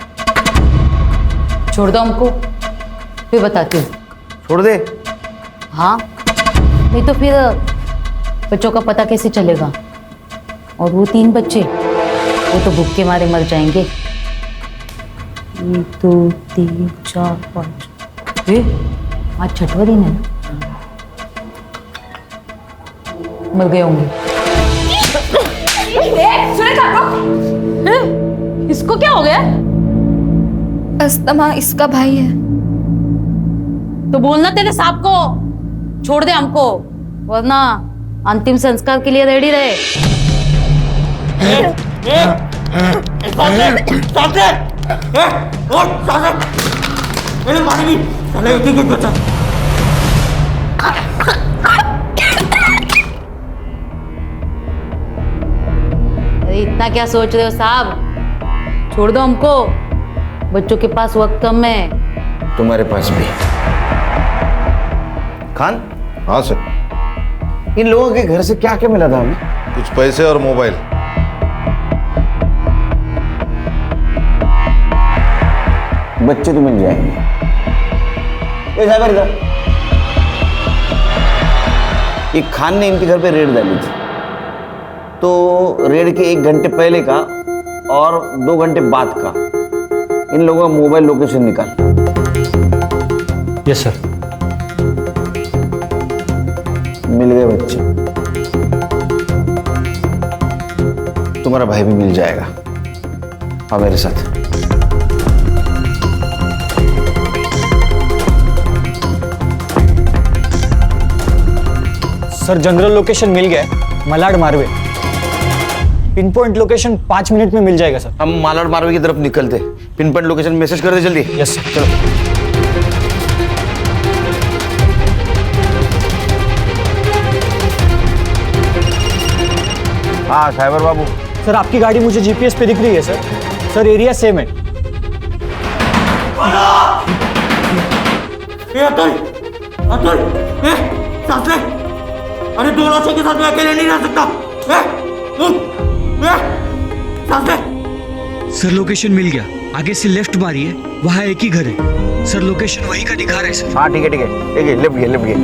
छोड़ दो हमको, फिर बताती हूँ। छोड़ दे? हाँ, नहीं तो फिर बच्चों का पता कैसे चलेगा? और वो 3 बच्चे, वो तो भूख के मारे मर जाएंगे। 1 2 3 4 5, आज 6वां दिन है ना, मर गए होंगे। इसको क्या हो गया? अस्तमा इसका भाई है। तो बोलना तेरे साहब को छोड़ दे हमको, वरना अंतिम संस्कार के लिए रेडी रहे। अरे इतना क्या सोच रहे हो साहब? छोड़ दो हमको, बच्चों के पास वक्त कम है। तुम्हारे पास भी। खान? हाँ सर। इन लोगों के घर से क्या क्या मिला था हमें? कुछ पैसे और मोबाइल। बच्चे तो मिल जाएंगे। ये साहब इधर। एक खान ने इनके घर पे रेड डाली थी, तो रेड के 1 घंटे पहले का और 2 घंटे बाद का इन लोगों का मोबाइल लोकेशन निकाल। Yes sir. मिल गए बच्चे। तुम्हारा भाई भी मिल जाएगा। आओ मेरे साथ। सर जनरल लोकेशन मिल गया, Malad Marve. Pin point location 5 minute में मिल जाएगा सर। हम मालाड मारवे की तरफ निकलते। पिन पॉइंट लोकेशन मैसेज कर दे जल्दी। यस सर, चलो। हाँ साइबर बाबू। सर आपकी गाड़ी मुझे जीपीएस पे दिख रही है सर। सर एरिया सेम है। अरे 2 लाशों के साथ मैं अकेले नहीं रह सकता। सर लोकेशन मिल गया, आगे से लेफ्ट मारिए, वहाँ एक ही घर है। सर लोकेशन वही का दिखा रहा है सर। हाँ ठीक है ठीक है ठीक है, लेफ्ट गए लेफ्ट गए।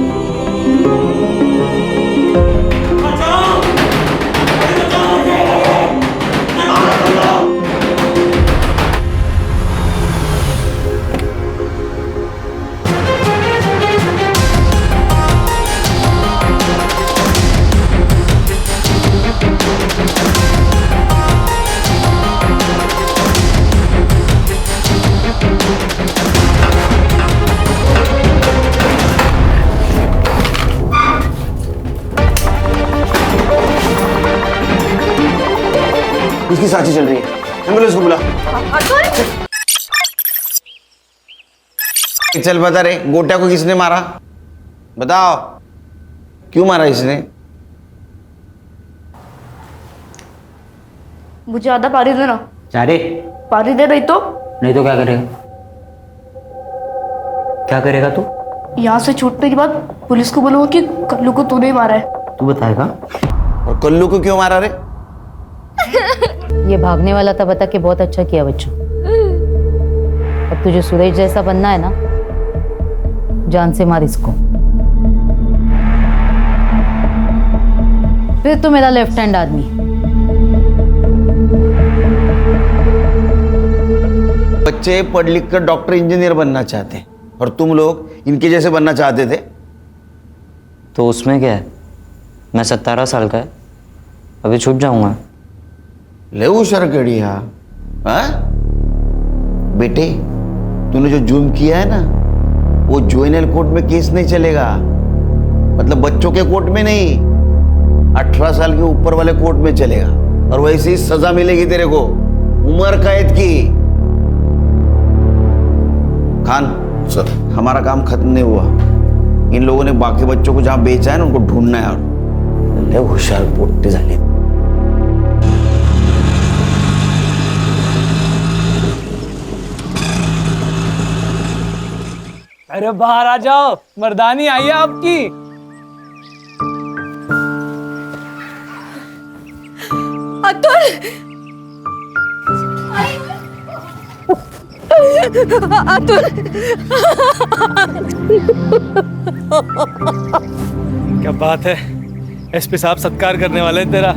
इसकी सांची चल रही है, एम्बुलेंस को बुला। चल बता रे, गोटा को किसने मारा? बताओ, क्यों मारा इसने? मुझे आधा पारी देना। चारे? पारी दे रही तो? नहीं तो क्या करेगा? क्या करेगा तू? यहाँ से छूटने के बाद पुलिस को बोलूंगा कि कल्लू को तूने ही मारा है। तू बताएगा? और कल्लू को क्यों मारा रे? ये भागने वाला था, बता के बहुत अच्छा किया बच्चों। अब तुझे सुरेश जैसा बनना है ना, जान से मार इसको, फिर तो मेरा लेफ्ट हैंड आदमी। बच्चे पढ़ लिख कर डॉक्टर इंजीनियर बनना चाहते हैं और तुम लोग इनके जैसे बनना चाहते थे। तो उसमें क्या है? मैं 17 साल का है, अभी छूट जाऊंगा। ले शरकड़िया। बेटे, तूने जो जुर्म किया है ना, वो जुवेनाइल कोर्ट में केस नहीं चलेगा, मतलब बच्चों के कोर्ट में नहीं, 18 साल के ऊपर वाले कोर्ट में चलेगा। और वैसे ही सजा मिलेगी तेरे को, उम्र कैद की। खान सर, हमारा काम खत्म नहीं हुआ। इन लोगों ने बाकी बच्चों को जहां बेचा है ना, उनको ढूंढना है। और होशियार पोट्टे झाले। अरे बाहर आ जाओ, मर्दानी आई है आपकी। अतुल, अतुल, क्या बात है, एसपी साहब सत्कार करने वाले हैं तेरा।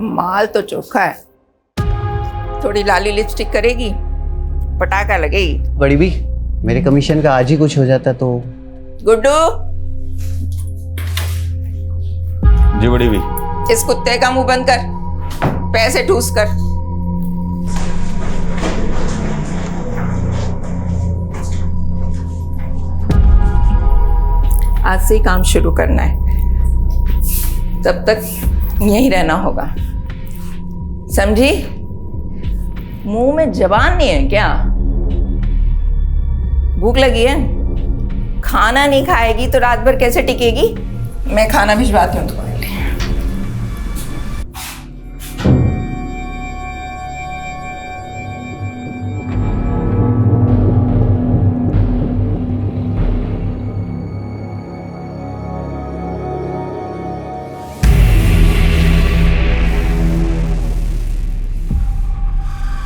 माल तो चोखा है, थोड़ी लाली लिपस्टिक करेगी, पटाखा लगेगी। बड़ी भी, मेरे कमीशन का आज ही कुछ हो जाता तो। गुड्डू, जी बड़ी भी। इस कुत्ते का मुंह बंद कर, पैसे ठूस कर। आज से ही काम शुरू करना है, तब तक यहीं रहना होगा, समझी? मुंह में जबान नहीं है क्या? भूख लगी है? खाना नहीं खाएगी तो रात भर कैसे टिकेगी? मैं खाना भिजवाती हूँ तुम्हारे लिए।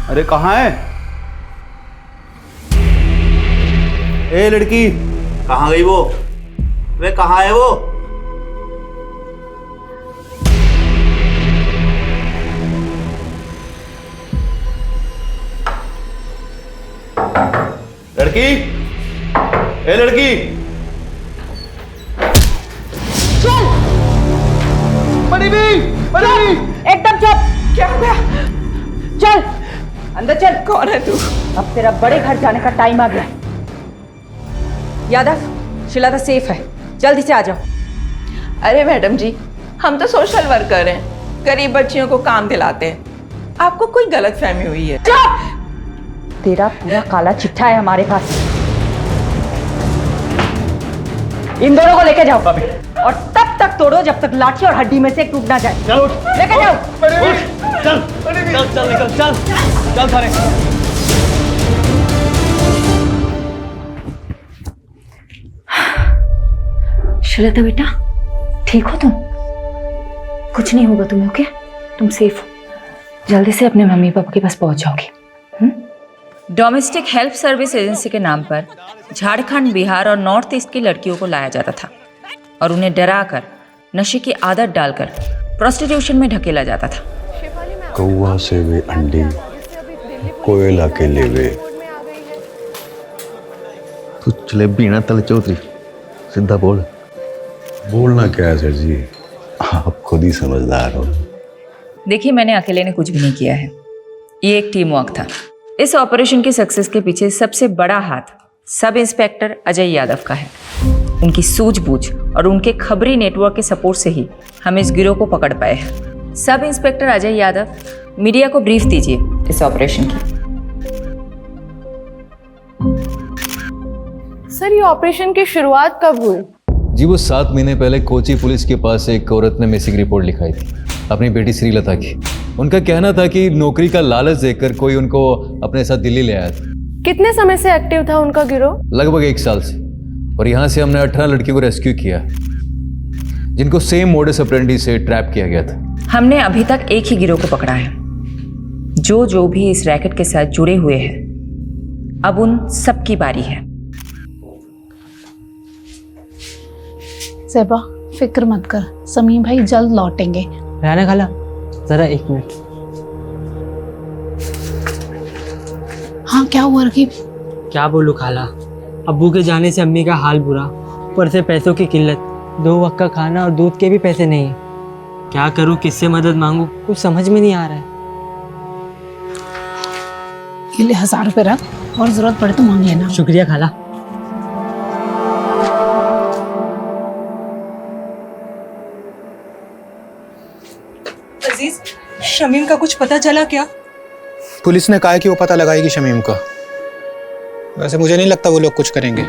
अरे कहाँ है? ए लड़की, कहाँ गई वो? वे कहाँ है वो? लड़की, ए लड़की, चल बड़ी भी, एकदम चुप। क्या हो गया? चल अंदर चल। कौन है तू? अब तेरा बड़े घर जाने का टाइम आ गया। यादव, शिलादा सेफ है, जल्दी से आ जाओ। अरे मैडम जी, हम तो सोशल वर्कर हैं, गरीब बच्चियों को काम दिलाते हैं, आपको कोई गलत फहमी हुई है। तेरा पूरा काला चिट्ठा है हमारे पास, इन दोनों को लेके जाओ और तब तक तोड़ो जब तक लाठी और हड्डी में से एक टूट ना जाए। चलो लेके जाओ। चल चल चल निकल, चल चल थाने। श्वेता बेटा, ठीक हो तुम? कुछ नहीं होगा तुम्हें, ओके? तुम सेफ हो, जल्दी से अपने मम्मी पापा के पास पहुंच जाओगी। डोमेस्टिक हेल्प सर्विस एजेंसी के नाम पर झारखंड, बिहार और नॉर्थ ईस्ट की लड़कियों को लाया जाता था और उन्हें डराकर नशे की आदत डालकर प्रोस्टिट्यूशन में ढकेला जाता था। कौवा से वे अंडे, कोयला के लेवे। तू जलेबी ना तल चौधरी, सीधा बोल। बोलना क्या है सर जी, आप खुद ही समझदार हो। देखिए, मैंने अकेले ने कुछ भी नहीं किया है, ये एक टीम वर्क था। इस ऑपरेशन की सक्सेस के पीछे सबसे बड़ा हाथ सब इंस्पेक्टर अजय यादव का है। उनकी सूझबूझ और उनके खबरी नेटवर्क के सपोर्ट से ही हम इस गिरोह को पकड़ पाए हैं। Sub inspector Ajay Yadav, media को ब्रीफ दीजिए इस ऑपरेशन की। सर, ये ऑपरेशन की शुरुआत कब हुई? जी वो 7 महीने पहले कोची पुलिस के पास एक औरत ने मिसिंग रिपोर्ट लिखाई थी, अपनी बेटी श्रीलता की। उनका कहना था कि नौकरी का लालच देकर कोई उनको अपने साथ दिल्ली ले आया था। कितने समय से एक्टिव था उनका गिरोह? लगभग 1 साल से। और यहाँ से हमने 18 लड़कियों को रेस्क्यू किया जिनको सेम मोडस ऑपरेंडी से ट्रैप किया गया था। हमने अभी तक एक ही गिरोह को पकड़ा है, जो भी इस रैकेट के साथ जुड़े हुए हैं। अब उन सबकी बारी है। ज़ेबा फिक्र मत कर, समीम भाई जल्द लौटेंगे। राना खाला जरा 1 मिनट। हाँ क्या हुआ रकीब? क्या बोलूं खाला, अब्बू के जाने से अम्मी का हाल बुरा, ऊपर से पैसों की किल्लत, 2 वक्त का खाना और दूध के भी पैसे नहीं है। क्या करूं, किससे मदद मांगूं, कुछ समझ में नहीं आ रहा है। ये ले 1000 रुपए रख, और जरूरत पड़े तो मांग लेना। शुक्रिया खाला। अजीज, शमीम का कुछ पता चला क्या? पुलिस ने कहा है कि वो पता लगाएगी शमीम का। वैसे मुझे नहीं लगता वो लोग कुछ करेंगे।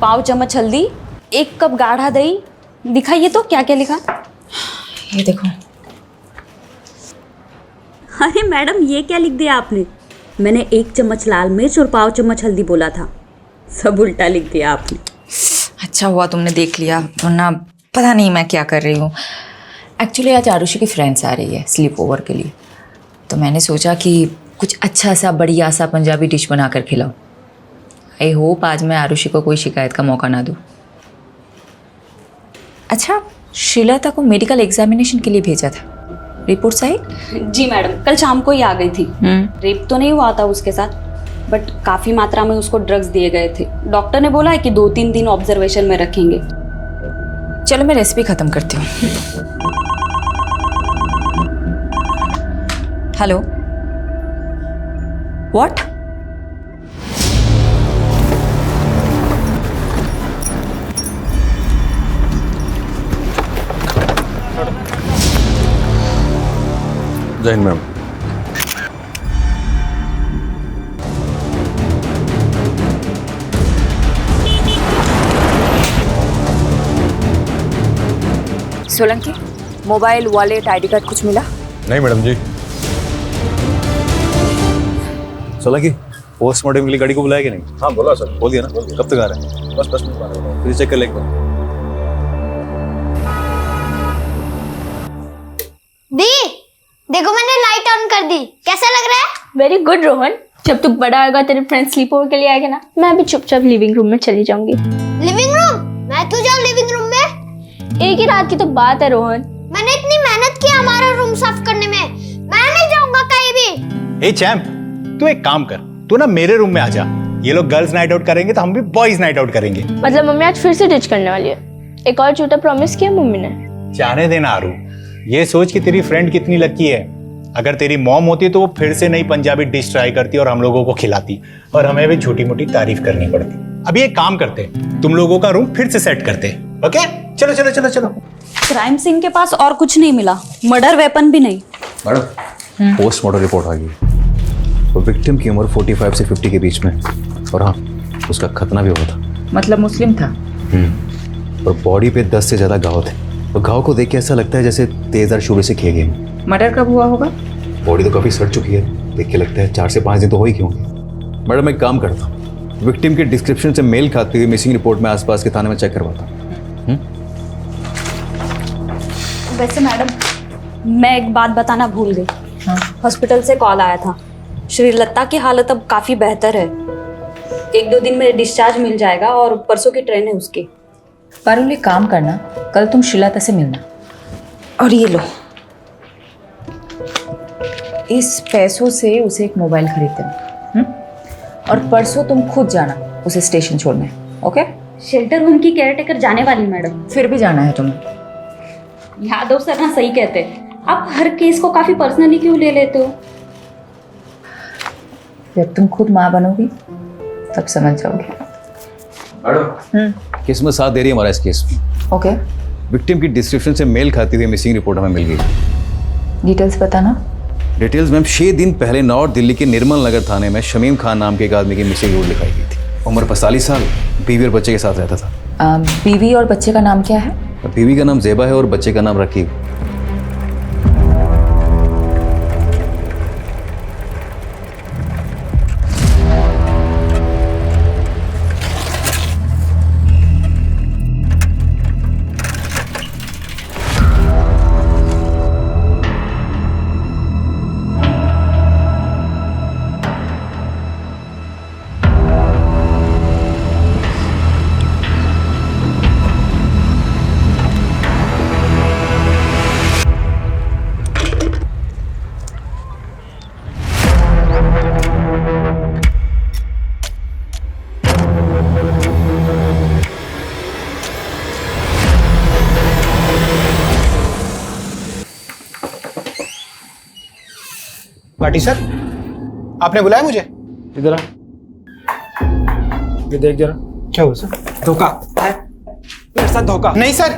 पाव चम्मच हल्दी, 1 कप गाढ़ा दही। दिखाइए तो क्या क्या लिखा। ये देखो। अरे मैडम, ये क्या लिख दिया आपने? मैंने 1 चम्मच लाल मिर्च और पाव चम्मच हल्दी बोला था, सब उल्टा लिख दिया आपने। अच्छा हुआ तुमने देख लिया, वरना पता नहीं मैं क्या कर रही हूँ। एक्चुअली आज आरुषि की फ्रेंड्स आ रही है स्लीप ओवर के लिए, तो मैंने सोचा कि कुछ अच्छा सा बढ़िया सा पंजाबी डिश बना कर खिलाऊं। आई होप आज मैं आरुषि को कोई शिकायत का मौका ना दूँ। अच्छा, श्रीलता को मेडिकल एग्जामिनेशन के लिए भेजा था, रिपोर्ट्स आई? जी मैडम, कल शाम को ही आ गई थी। रेप तो नहीं हुआ था उसके साथ, बट काफ़ी मात्रा में उसको ड्रग्स दिए गए थे। डॉक्टर ने बोला है कि 2-3 दिन ऑब्जर्वेशन में रखेंगे। चलो मैं रेसिपी ख़त्म करती हूँ। Hello, what? Jai Hind ma'am. Solanki, mobile, wallet, ID card कुछ मिला? नहीं मैडम जी। सोलंकी, पोस्टमार्टम के लिए गाड़ी को बुलाया कि नहीं? हाँ बोला सर। बोल दिया ना? कब तक आ रहे हैं? बस 10 मिनट बाद। फिर चेक कर लेंगे। दी, देखो मैंने लाइट ऑन कर दी, कैसा लग रहा है? वेरी गुड रोहन, जब तू बड़ा होगा तेरे फ्रेंड स्लीप ओवर के लिए आएगा ना, मैं भी चुपचाप लिविंग रूम में चली जाऊंगी। Living room? मैं तो जाऊँ लिविंग रूम में? एक ही रात की तो बात है रोहन। मैंने इतनी मेहनत की हमारा रूम साफ करने में, मैं नहीं जाऊंगा कहीं भी। ए चैंप, तू एक काम कर, तू ना मेरे रूम में आ जा। ये लोग गर्ल्स नाइट आउट करेंगे तो हम भी बॉयज नाइट आउट करेंगे। मतलब मम्मी आज फिर से डिच करने वाली है? एक और झूठा प्रॉमिस किया मम्मी ने। जाने देना आरू, ये सोच कि तेरी फ्रेंड कितनी लकी है। अगर तेरी मॉम होती तो वो फिर से नई पंजाबी डिश ट्राई करती और हम लोगों को खिलाती, और हमें भी छोटी मोटी तारीफ करनी पड़ती। अभी एक काम करते, तुम लोगों का रूम फिर से सेट करते। ओके, चलो चलो चलो चलो। क्राइम सीन के पास और कुछ नहीं मिला, मर्डर वेपन भी नहीं। मैडम, पोस्टमार्टम रिपोर्ट आ गई। तो विक्टिम की उम्र 45 से 50 के बीच में, और हाँ, उसका खतना भी हुआ था। मतलब मुस्लिम था? और बॉडी पे 10 से ज़्यादा घाव थे। तो घाव को देख के ऐसा लगता है जैसे तेज़दार शूले से किए गए। मर्डर कब हुआ होगा? बॉडी तो काफ़ी सड़ चुकी है, देख के लगता है 4 से 5 दिन तो हो ही क्यों। मैडम, मैं एक काम करता हूँ, विक्टिम के डिस्क्रिप्शन से मेल खाती हुई मिसिंग रिपोर्ट में आसपास के थाने में चेक करवाता हूँ। वैसे मैडम, मैं एक बात बताना भूल गई। हॉस्पिटल से कॉल आया था, श्रीलता की हालत अब काफ़ी बेहतर है। 1-2 दिन में डिस्चार्ज मिल जाएगा और परसों की ट्रेन है उसकी। पारुल, एक काम करना, कल तुम श्रीलता से मिलना। और ये लो, इस पैसों से उसे एक मोबाइल खरीद देना। और परसों तुम खुद जाना उसे स्टेशन छोड़ने। ओके? शेल्टर होम की केयरटेकर जाने वाली मैडम। फिर भी जाना है तुम्हें। यादव सर ना सही कहते, आप हर केस को काफी पर्सनली क्यों ले लेते हो? जब तुम खुद माँ बनोगी तब समझ जाओगे। मैडम, किस्मत साथ दे रही है हमारा इस केस में। ओके। विक्टिम की डिस्क्रिप्शन से मेल खाती हुई मिसिंग रिपोर्ट हमें मिल गई। डिटेल्स बताना। डिटेल्स मैम, 6 दिन पहले नॉर्थ दिल्ली के निर्मल नगर थाने में शमीम खान नाम के एक आदमी की मिसिंग रिपोर्ट लिखाई गई थी। उम्र 45 साल, बीवी और बच्चे के साथ रहता था। बीवी और बच्चे का नाम क्या है? बीवी का नाम ज़ेबा है और बच्चे का नाम रकीब। पार्टी सर, आपने बुलाया मुझे? इधर आ, ये देख जरा। क्या हुआ सर? धोखा है मेरे साथ, धोखा। नहीं सर,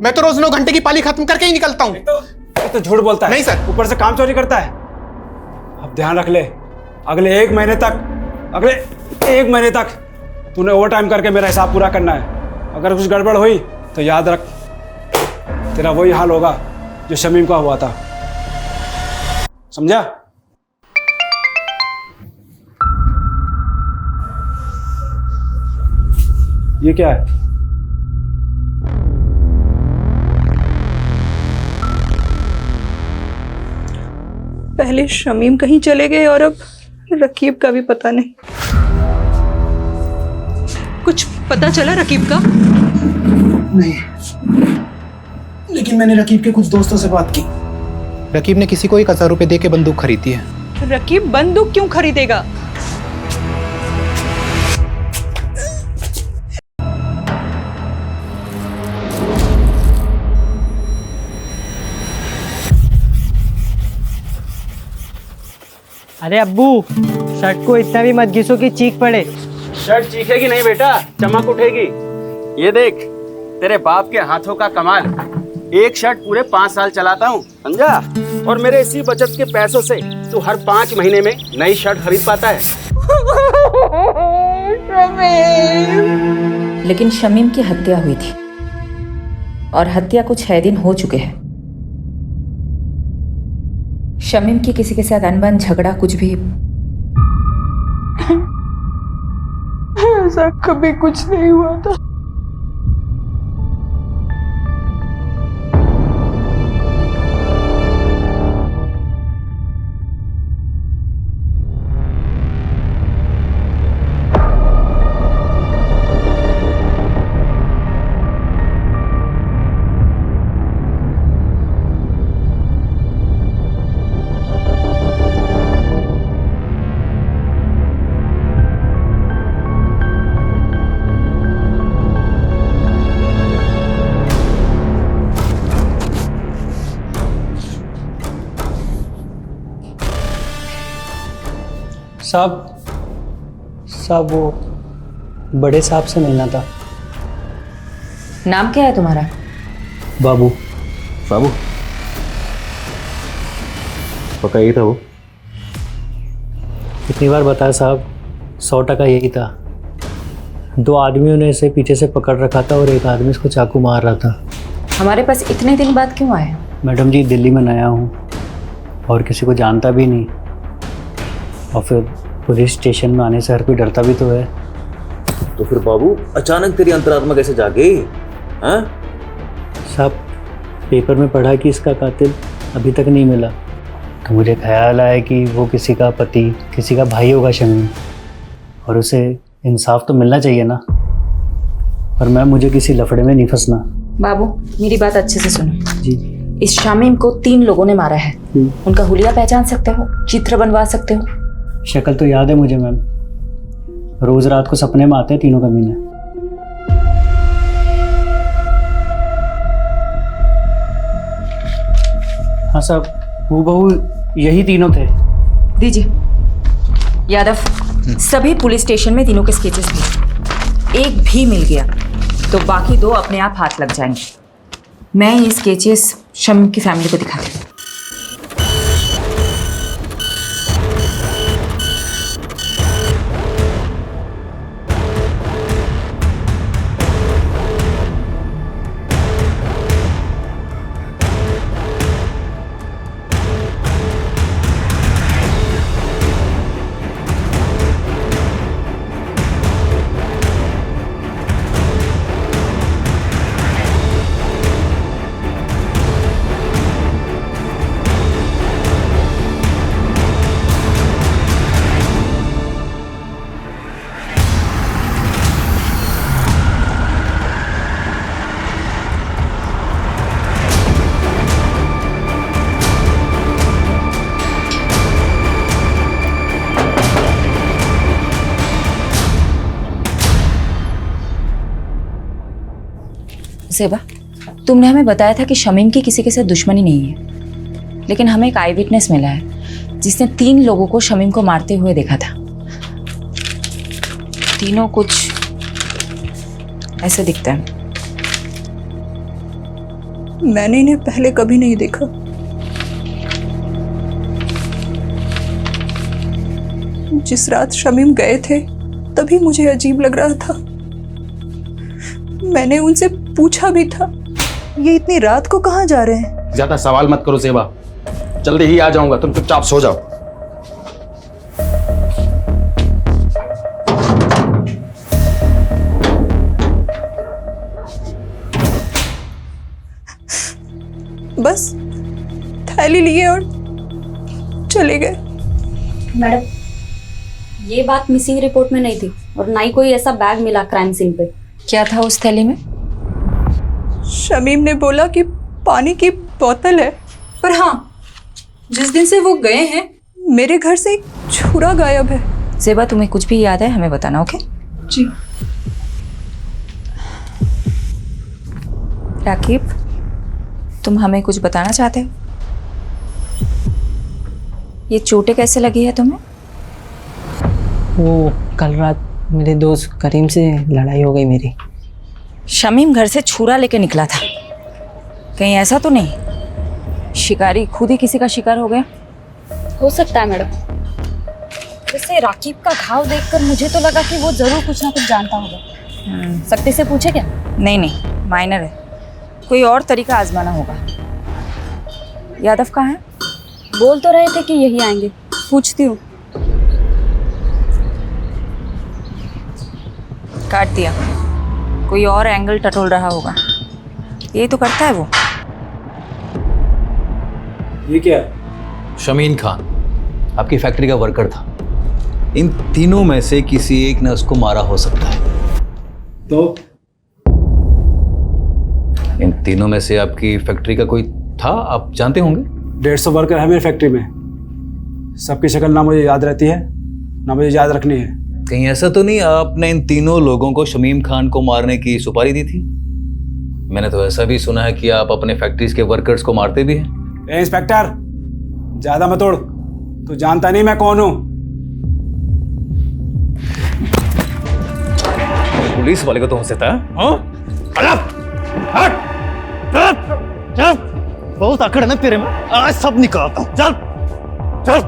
मैं तो रोज 9 घंटे की पाली खत्म करके ही निकलता हूँ। तो झूठ बोलता है। नहीं सर। ऊपर से काम चोरी करता है। अब ध्यान रख ले, अगले 1 महीने तक तूने ओवर टाइम करके मेरा हिसाब पूरा करना है। अगर कुछ गड़बड़ हुई तो याद रख, तेरा वही हाल होगा जो शमीम का हुआ था, समझा? ये क्या है? पहले शमीम कहीं चले गए और अब रकीब का भी पता नहीं। कुछ पता चला रकीब का? नहीं, लेकिन मैंने रकीब के कुछ दोस्तों से बात की। रकीब ने किसी को 1000 रुपए दे के बंदूक खरीदी है। रकीब बंदूक क्यों खरीदेगा? अरे अब्बू, शर्ट को इतना भी मत घिसो कि चीख पड़े। शर्ट चीखेगी नहीं बेटा, चमक उठेगी। ये देख, तेरे बाप के हाथों का कमाल। एक शर्ट पूरे 5 साल चलाता हूँ, समझा? और मेरे इसी बचत के पैसों से तू हर 5 महीने में नई शर्ट खरीद पाता है। लेकिन शमीम की हत्या हुई थी और हत्या को 6 दिन हो चुके हैं। शमीम की किसी के साथ अनबन, झगड़ा, कुछ भी? ऐसा कभी कुछ नहीं हुआ था। साहब वो बड़े साहब से मिलना था। नाम क्या है तुम्हारा? बाबू। बाबू पक्का यही था वो? कितनी बार बताया साहब, 100% यही था। 2 आदमियों ने इसे पीछे से पकड़ रखा था और एक आदमी इसको चाकू मार रहा था। हमारे पास इतने दिन बाद क्यों आए? मैडम जी, दिल्ली में नया हूँ और किसी को जानता भी नहीं, और फिर पुलिस स्टेशन में आने से हर कोई डरता भी तो है। तो फिर बाबू अचानक तेरी अंतरात्मा कैसे जागी? हाँ साहब, पेपर में पढ़ा कि इसका कातिल अभी तक नहीं मिला, तो मुझे ख्याल आया कि वो किसी का पति, किसी का भाई होगा शमीम, और उसे इंसाफ तो मिलना चाहिए ना। पर मैम, मुझे किसी लफड़े में नहीं फंसना। बाबू, मेरी बात अच्छे से सुनो जी। इस शमीम को 3 लोगों ने मारा है। उनका हुलिया पहचान सकते हो? चित्र बनवा सकते हो? शक्ल तो याद है मुझे मैम, रोज रात को सपने में आते हैं तीनों कमीने। हाँ साहब, हूबहू यही तीनों थे। दीजिए यादव, सभी पुलिस स्टेशन में तीनों के स्केचेस थे। एक भी मिल गया तो बाकी 2 अपने आप हाथ लग जाएंगे। मैं ये स्केचेस शमीम की फैमिली को दिखाती हूँ। सेबा, तुमने हमें बताया था कि शमीम की किसी के साथ दुश्मनी नहीं है, लेकिन हमें एक आई विटनेस मिला है जिसने 3 लोगों को शमीम को मारते हुए देखा था। तीनों कुछ ऐसे दिखता है। मैंने इन्हें पहले कभी नहीं देखा। जिस रात शमीम गए थे तभी मुझे अजीब लग रहा था। मैंने उनसे पूछा भी था, ये इतनी रात को कहाँ जा रहे हैं? ज्यादा सवाल मत करो सेवा, जल्दी ही आ जाऊंगा, तुम चुपचाप सो जाओ। बस थैली लिए और चले गए। मैडम, ये बात मिसिंग रिपोर्ट में नहीं थी और ना ही कोई ऐसा बैग मिला क्राइम सीन पे। क्या था उस थैली में? शमीम ने बोला कि पानी की बोतल है, पर हाँ, जिस दिन से वो गए हैं मेरे घर से एक छुरा गायब है। ज़ेबा, तुम्हें कुछ भी याद है हमें बताना, ओके? जी। राकीब, तुम हमें कुछ बताना चाहते हो? ये चोटें कैसे लगी है तुम्हें? वो कल रात मेरे दोस्त करीम से लड़ाई हो गई मेरी। शमीम घर से छुरा लेके निकला था, कहीं ऐसा तो नहीं शिकारी खुद ही किसी का शिकार हो गया? हो सकता है मैडम। वैसे राकीब का घाव देखकर मुझे तो लगा कि वो जरूर कुछ ना कुछ जानता होगा। सख्ती से पूछे क्या? नहीं नहीं, माइनर है, कोई और तरीका आजमाना होगा। यादव कहाँ है? बोल तो रहे थे कि यही आएंगे, पूछती हूँ। काट दिया, कोई और एंगल टटोल रहा होगा। यही तो करता है वो। ये क्या? शमीन खान आपकी फैक्ट्री का वर्कर था। इन तीनों में से किसी एक ने उसको मारा हो सकता है। तो इन तीनों में से आपकी फैक्ट्री का कोई था, आप जानते होंगे? 150 वर्कर है मेरी फैक्ट्री में। सबकी शक्ल ना मुझे याद रहती है ना मुझे याद रखनी है। कहीं ऐसा तो नहीं आपने इन तीनों लोगों को शमीम खान को मारने की सुपारी दी थी? मैंने तो ऐसा भी सुना है कि आप अपने फैक्ट्रीज के वर्कर्स को मारते भी हैं। ए इंस्पेक्टर, ज्यादा मत उड़, तू जानता नहीं मैं कौन हूं। पुलिस वाले को तो हमसे था। बहुत आकड़ है ना तेरे में, आज सब निकालता हूं। चल चल।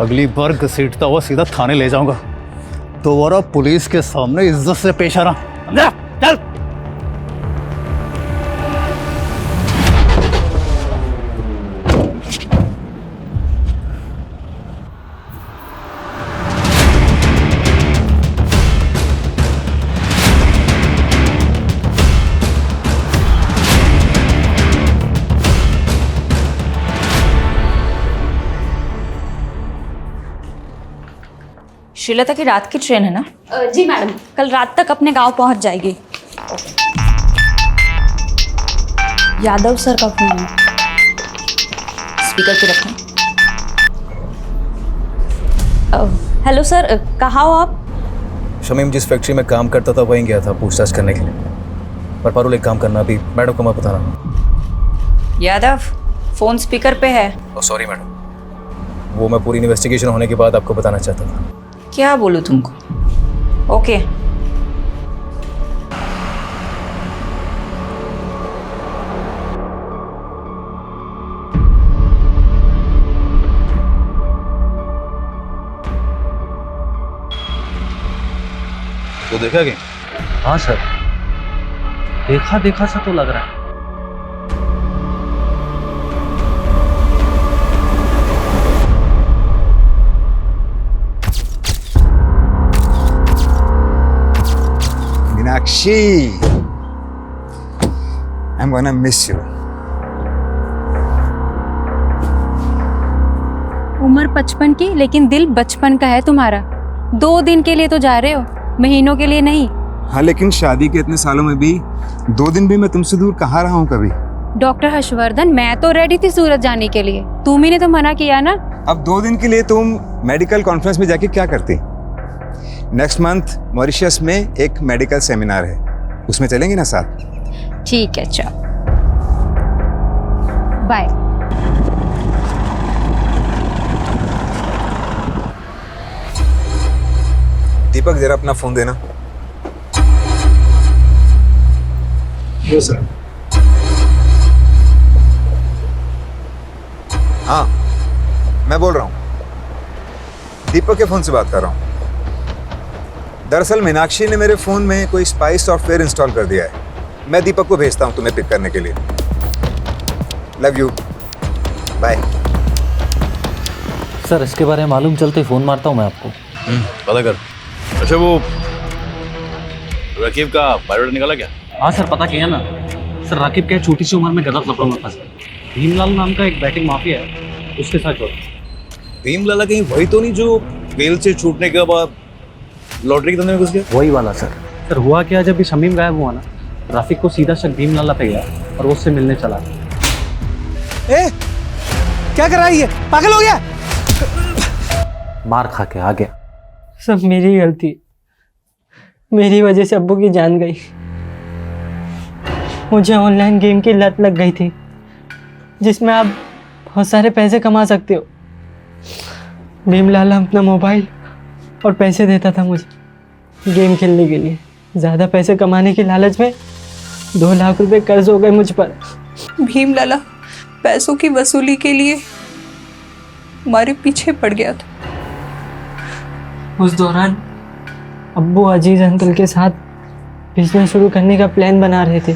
अगली बार घसीटता हुआ सीधा थाने ले जाऊंगा। दोबारा पुलिस के सामने इज्जत से पेश आना। चल। श्रीलता की रात की ट्रेन है ना? जी मैडम, कल रात तक अपने गांव पहुंच जाएगी। यादव सर का फोन है। स्पीकर पे रखें। हेलो सर, कहाँ हो आप? शमीम जिस फैक्ट्री में काम करता था वहीं गया था पूछताछ करने के लिए। पर पारुल एक काम करना, अभी मैडम को मत बताना। यादव, फोन स्पीकर पे है। सॉरी मैडम, वो मैं पूरी इन्वेस्टिगेशन होने के बाद आपको बताना चाहता था। क्या बोलूं तुमको? ओके। तो देखा क्या? हाँ सर, देखा देखा सा तो लग रहा है। Meenakshi, I'm gonna miss you. उम्र 55 की लेकिन दिल बचपन का है तुम्हारा। 2 दिन के लिए तो जा रहे हो, महीनों के लिए नहीं। हाँ, लेकिन शादी के इतने सालों में भी 2 दिन भी मैं तुमसे दूर कहाँ रहा हूँ कभी। डॉक्टर हर्षवर्धन, मैं तो रेडी थी सूरत जाने के लिए, तुम ही ने तो मना किया ना। अब 2 दिन के लिए तुम मेडिकल कॉन्फ्रेंस में जाके क्या करती? नेक्स्ट मंथ मॉरिशस में एक मेडिकल सेमिनार है, उसमें चलेंगे ना साथ? ठीक है चल बाय। दीपक जरा अपना फोन देना। यो सर। हाँ मैं बोल रहा हूँ, दीपक के फोन से बात कर रहा हूँ। दरअसल मीनाक्षी ने मेरे फोन में कोई स्पाई सॉफ्टवेयर इंस्टॉल कर दिया है। मैं दीपक को भेजता हूँ तुम्हें पिक करने के लिए। Love you, bye. सर इसके बारे में मालूम चलते फ़ोन मारता हूँ मैं आपको। पता कर। अच्छा वो रकीब का बायोडाटा निकाला क्या? हाँ सर पता किया ना सर। राकिब क्या छोटी सी उम्र में गलत लफड़ों में फंसा। भीमलाल नाम का एक बैटिंग माफिया है, उसके साथ जोड़। भीमलाला कहीं वही तो नहीं जो बेल से छूटने के बाद लॉटरी के धंधे में घुस गया? वही वाला सर। सर हुआ क्या, जब भी शमीम गायब हुआ ना, राफिक को सीधा शक भीमलाला पे गया और वो उससे मिलने चला। ए, क्या कर रहा है ये? पागल हो गया? मार खा के आ गया। सब मेरी गलती, मेरी वजह से अब्बू की जान गई। मुझे ऑनलाइन गेम की लत लग गई थी जिसमें आप बहुत सारे पैसे कमा सकते हो। भीमलाला अपना मोबाइल और पैसे देता था मुझे गेम खेलने के लिए। ज़्यादा पैसे कमाने की लालच में 2 लाख रुपए कर्ज हो गए मुझ पर। भीमलाला पैसों की वसूली के लिए हमारे पीछे पड़ गया था। उस दौरान अब्बू अजीज अंकल के साथ बिजनेस शुरू करने का प्लान बना रहे थे।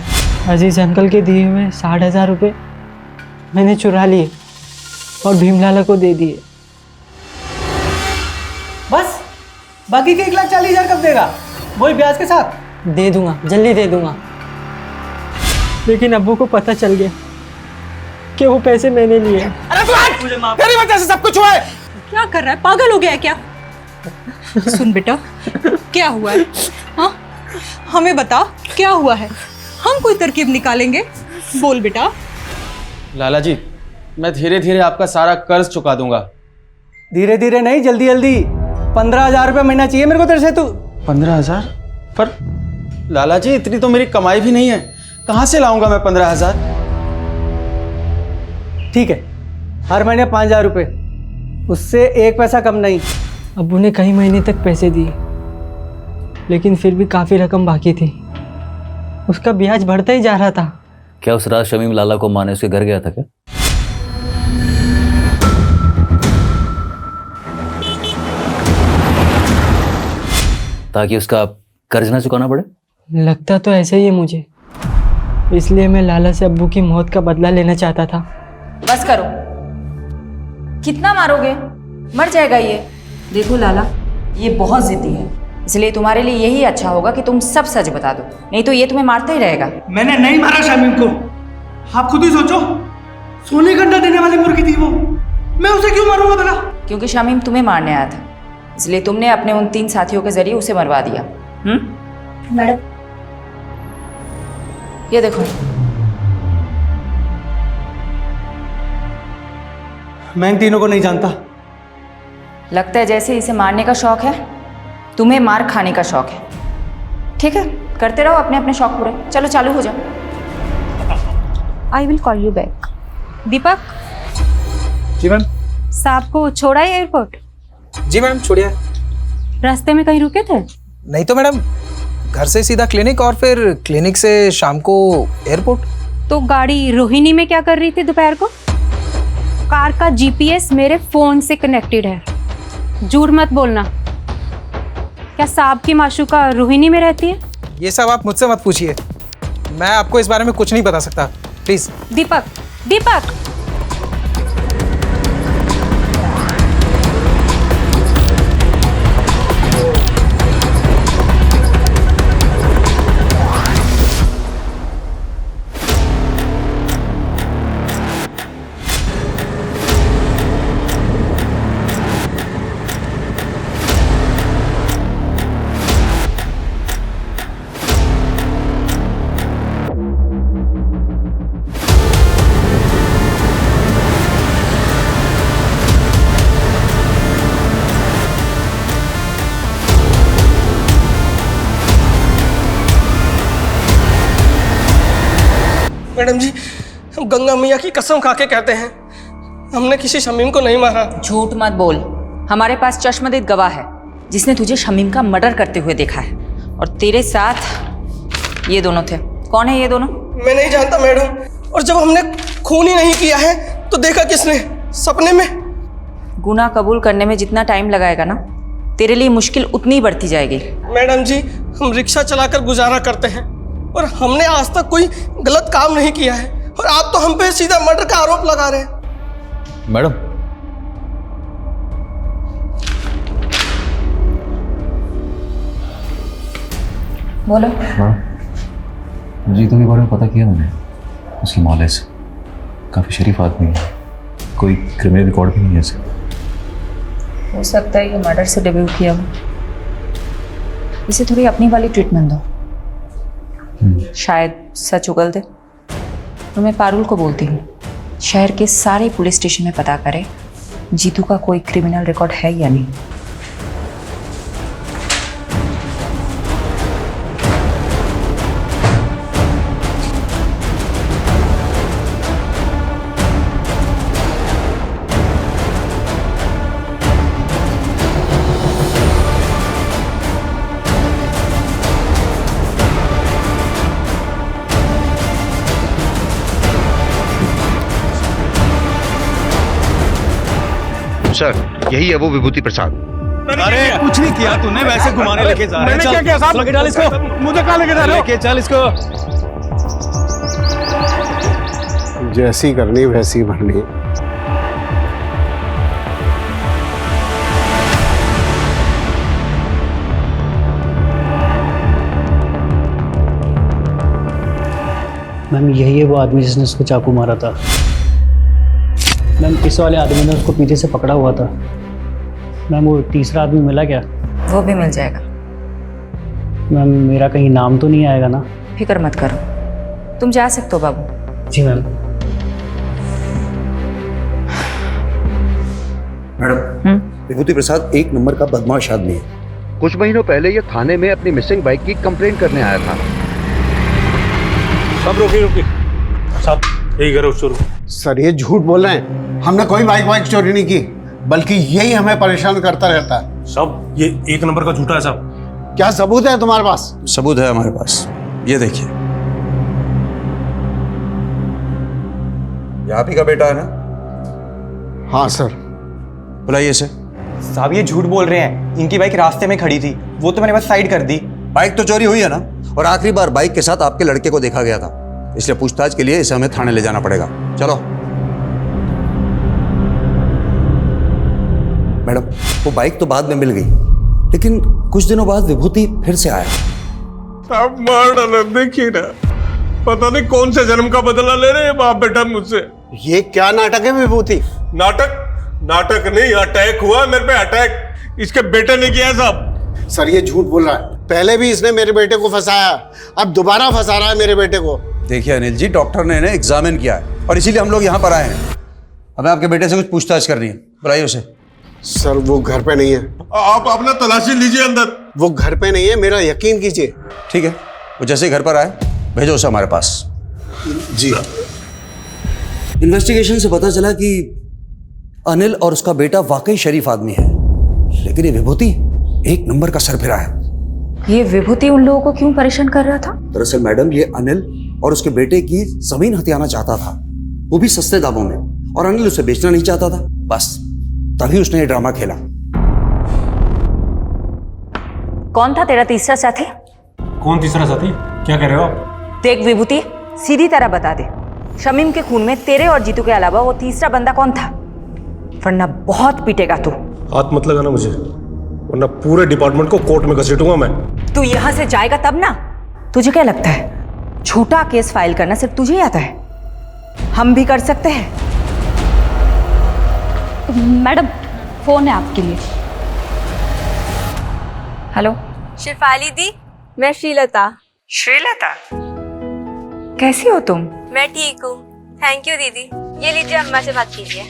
अजीज अंकल के दिए हुए 60,000 रुपये मैंने चुरा लिए और भीमलाला को दे दिए। बस बाकी के 1,40,000 कब देगा? वही ब्याज के साथ? दे दूंगा, जल्दी दे दूंगा। लेकिन अब्बू को पता चल गया कि वो पैसे मैंने लिए। अरे तेरी वजह से सब कुछ हुआ है। क्या कर रहा है? पागल हो गया है क्या? सुन बेटा, क्या हुआ है? हाँ हमें बता क्या हुआ है, हम कोई तरकीब निकालेंगे। बोल बेटा। लाला जी मैं धीरे धीरे आपका सारा कर्ज चुका दूंगा। धीरे धीरे नहीं, जल्दी जल्दी। 15,000 रुपये महीना चाहिए मेरे को तेरे से। तू 15,000? पर लाला जी इतनी तो मेरी कमाई भी नहीं है, कहाँ से लाऊंगा मैं 15,000? ठीक है, हर महीने 5,000 रुपये, उससे 1 पैसा कम नहीं। अब्बू ने कई महीने तक पैसे दिए लेकिन फिर भी काफ़ी रकम बाकी थी। उसका ब्याज बढ़ता ही जा रहा था। क्या उस रात शमीम लाला को माने उसके घर गया था क्या? ताकि उसका कर्ज ना चुकाना पड़े? लगता तो ऐसे ही है मुझे, इसलिए मैं लाला से अब्बू की मौत का बदला लेना चाहता था। बस करो, कितना मारोगे? मर जाएगा ये। देखो लाला, ये बहुत जिद्दी है, इसलिए तुम्हारे लिए यही अच्छा होगा कि तुम सब सच बता दो, नहीं तो ये तुम्हें मारता ही रहेगा। मैंने नहीं मारा शमीम को, आप खुद ही सोचो। सोने का अंडा देने वाली मुर्गी थी वो, मैं उसे क्यों मारूंगा भला? क्योंकि शमीम तुम्हें मारने आया था, इसलिए तुमने अपने उन 3 साथियों के जरिए उसे मरवा दिया। मैडम ये देखो। मैं इन तीनों को नहीं जानता। लगता है जैसे इसे मारने का शौक है, तुम्हें मार खाने का शौक है। ठीक है, करते रहो अपने अपने शौक पूरे। चलो चालू हो जाओ। I will call you back. Deepak. जी मैम। साहब को छोड़ा है एयरपोर्ट? जी मैम छोड़िए। रास्ते में कहीं रुके थे? नहीं तो मैडम, घर से सीधा क्लिनिक और फिर क्लिनिक से शाम को एयरपोर्ट। तो गाड़ी रोहिणी में क्या कर रही थी दोपहर को? कार का जीपीएस मेरे फोन से कनेक्टेड है, झूठ मत बोलना। क्या साहब की माशूका रोहिणी में रहती है? ये सब आप मुझसे मत पूछिए, मैं आपको इस बारे में कुछ नहीं बता सकता, प्लीज। Deepak, Deepak. मैडम जी, हम गंगा मैया की कसम खा के कहते हैं, हमने किसी शमीम को नहीं मारा। झूठ मत बोल। हमारे पास चश्मदीद गवाह है जिसने तुझे शमीम का मर्डर करते हुए देखा है, और तेरे साथ ये दोनों थे। कौन है ये दोनों? मैं नहीं जानता मैडम, और जब हमने खून ही नहीं किया है तो देखा किसने? सपने में। गुनाह कबूल करने में जितना टाइम लगाएगा ना, तेरे लिए मुश्किल उतनी ही बढ़ती जाएगी। मैडम जी, हम रिक्शा चलाकर गुजारा करते हैं और हमने आज तक कोई गलत काम नहीं किया है, और आप तो हम पे सीधा मर्डर का आरोप लगा रहे हैं। मैडम, बोलो। हाँ, जीतू के बारे में पता किया मैंने। उसकी मौले से काफ़ी शरीफ आदमी है, कोई क्रिमिनल रिकॉर्ड भी नहीं है इसे। हो सकता है ये मर्डर से डेब्यू किया हो। इसे थोड़ी अपनी वाली ट्रीटमेंट दो, शायद सच उगल दे। तो मैं पारुल को बोलती हूँ, शहर के सारे पुलिस स्टेशन में पता करे जीतू का कोई क्रिमिनल रिकॉर्ड है या नहीं। सर, यही है वो विभूति प्रसाद। अरे कुछ नहीं किया तूने, वैसे घुमाने लेके जा रहे हैं। मैंने क्या किया साहब? लेके डाल इसको। मुझे कहाँ लेके जा रहे हो? लेके चल इसको। जैसी करनी वैसी भरनी। मैम, यही है वो आदमी जिसने उसको चाकू मारा था। मैम, इस वाले आदमी ने उसको पीछे से पकड़ा हुआ था। मैम, वो तीसरा आदमी मिला क्या? वो भी मिल जाएगा। मैम, मेरा कहीं नाम तो नहीं आएगा ना? फिक्र मत करो, तुम जा सकते हो बाबू। जी मैम। मैडम, विभूति प्रसाद एक नंबर का बदमाश आदमी है। कुछ महीनों पहले ये थाने में अपनी मिसिंग बाइक की कंप्लेंट करने आया था। सब रुकिए साहब, यही करो चोर। सर, ये झूठ बोल रहे हैं। हमने कोई बाइक चोरी नहीं की, बल्कि यही हमें परेशान करता रहता है। साहब, ये एक नंबर का झूठा है साहब। क्या सबूत है तुम्हारे पास? सबूत है हमारे पास, ये देखिए। ये आप ही का बेटा है ना? हाँ सर। बुलाइए इसे। साहब, ये झूठ बोल रहे हैं। इनकी बाइक रास्ते में खड़ी थी, वो तो मैंने बस साइड कर दी। बाइक तो चोरी हुई है ना, और आखिरी बार बाइक के साथ आपके लड़के को देखा गया था, इसलिए पूछताछ के लिए इसे हमें थाने ले जाना पड़ेगा। चलो। मैडम, वो बाइक तो बाद में मिल गई, लेकिन कुछ दिनों बाद विभूति फिर से आया। साहब, मार डाला, देखिए ना। पता नहीं कौन से जन्म का बदला ले रहे हैं बाप बेटा मुझसे। ये क्या नाटक है विभूति? नाटक नहीं, अटैक हुआ मेरे पे, अटैक इसके बेटे ने किया है साहब। सर, ये झूठ बोल रहा है। पहले भी इसने मेरे बेटे को फंसाया, अब दोबारा फंसा रहा है मेरे बेटे को। देखिए अनिल जी, डॉक्टर ने इन्हें एग्जामिन किया है और इसीलिए हम लोग यहाँ पर आए हैं। हमें आपके बेटे से कुछ पूछताछ करनी है, बुलाइए उसे। सर, वो घर पे नहीं है। आप अपना तलाशी लीजिए अंदर। वो घर पे नहीं है, मेरा यकीन कीजिए। ठीक है, वो जैसे ही घर पर आए भेजो उसे हमारे पास। जी। इन्वेस्टिगेशन से पता चला कि अनिल और उसका बेटा वाकई शरीफ आदमी है, लेकिन ये विभूति एक नंबर का सरफिरा है। ये विभूति उन लोगों को क्यों परेशान कर रहा था? दरअसल मैडम, ये अनिल और उसके बेटे की जमीन हथियाना चाहता था, वो भी सस्ते दामों में, और अनिल उसे बेचना नहीं चाहता था। बस तभी उसने ये ड्रामा खेला। कौन था तेरा तीसरा साथी? कौन तीसरा साथी? क्या कह रहे हो आप? देख विभूति, सीधी तरह बता दे, शमीम के खून में तेरे और जीतू के अलावा वो तीसरा बंदा कौन था? वरना बहुत पीटेगा तू। हाथ मत लगाना मुझे, वरना पूरे डिपार्टमेंट को कोर्ट में घसीटूंगा मैं। तू यहाँ से जाएगा तब ना। तुझे क्या लगता है झूठा केस फाइल करना सिर्फ तुझे ही आता है? हम भी कर सकते हैं। मैडम, फोन है आपके लिए। हेलो। शिफाली दी, मैं श्रीलता। श्रीलता, कैसी हो तुम? मैं ठीक हूँ, थैंक यू दीदी। ये लीजिए, अम्मा से बात कीजिए।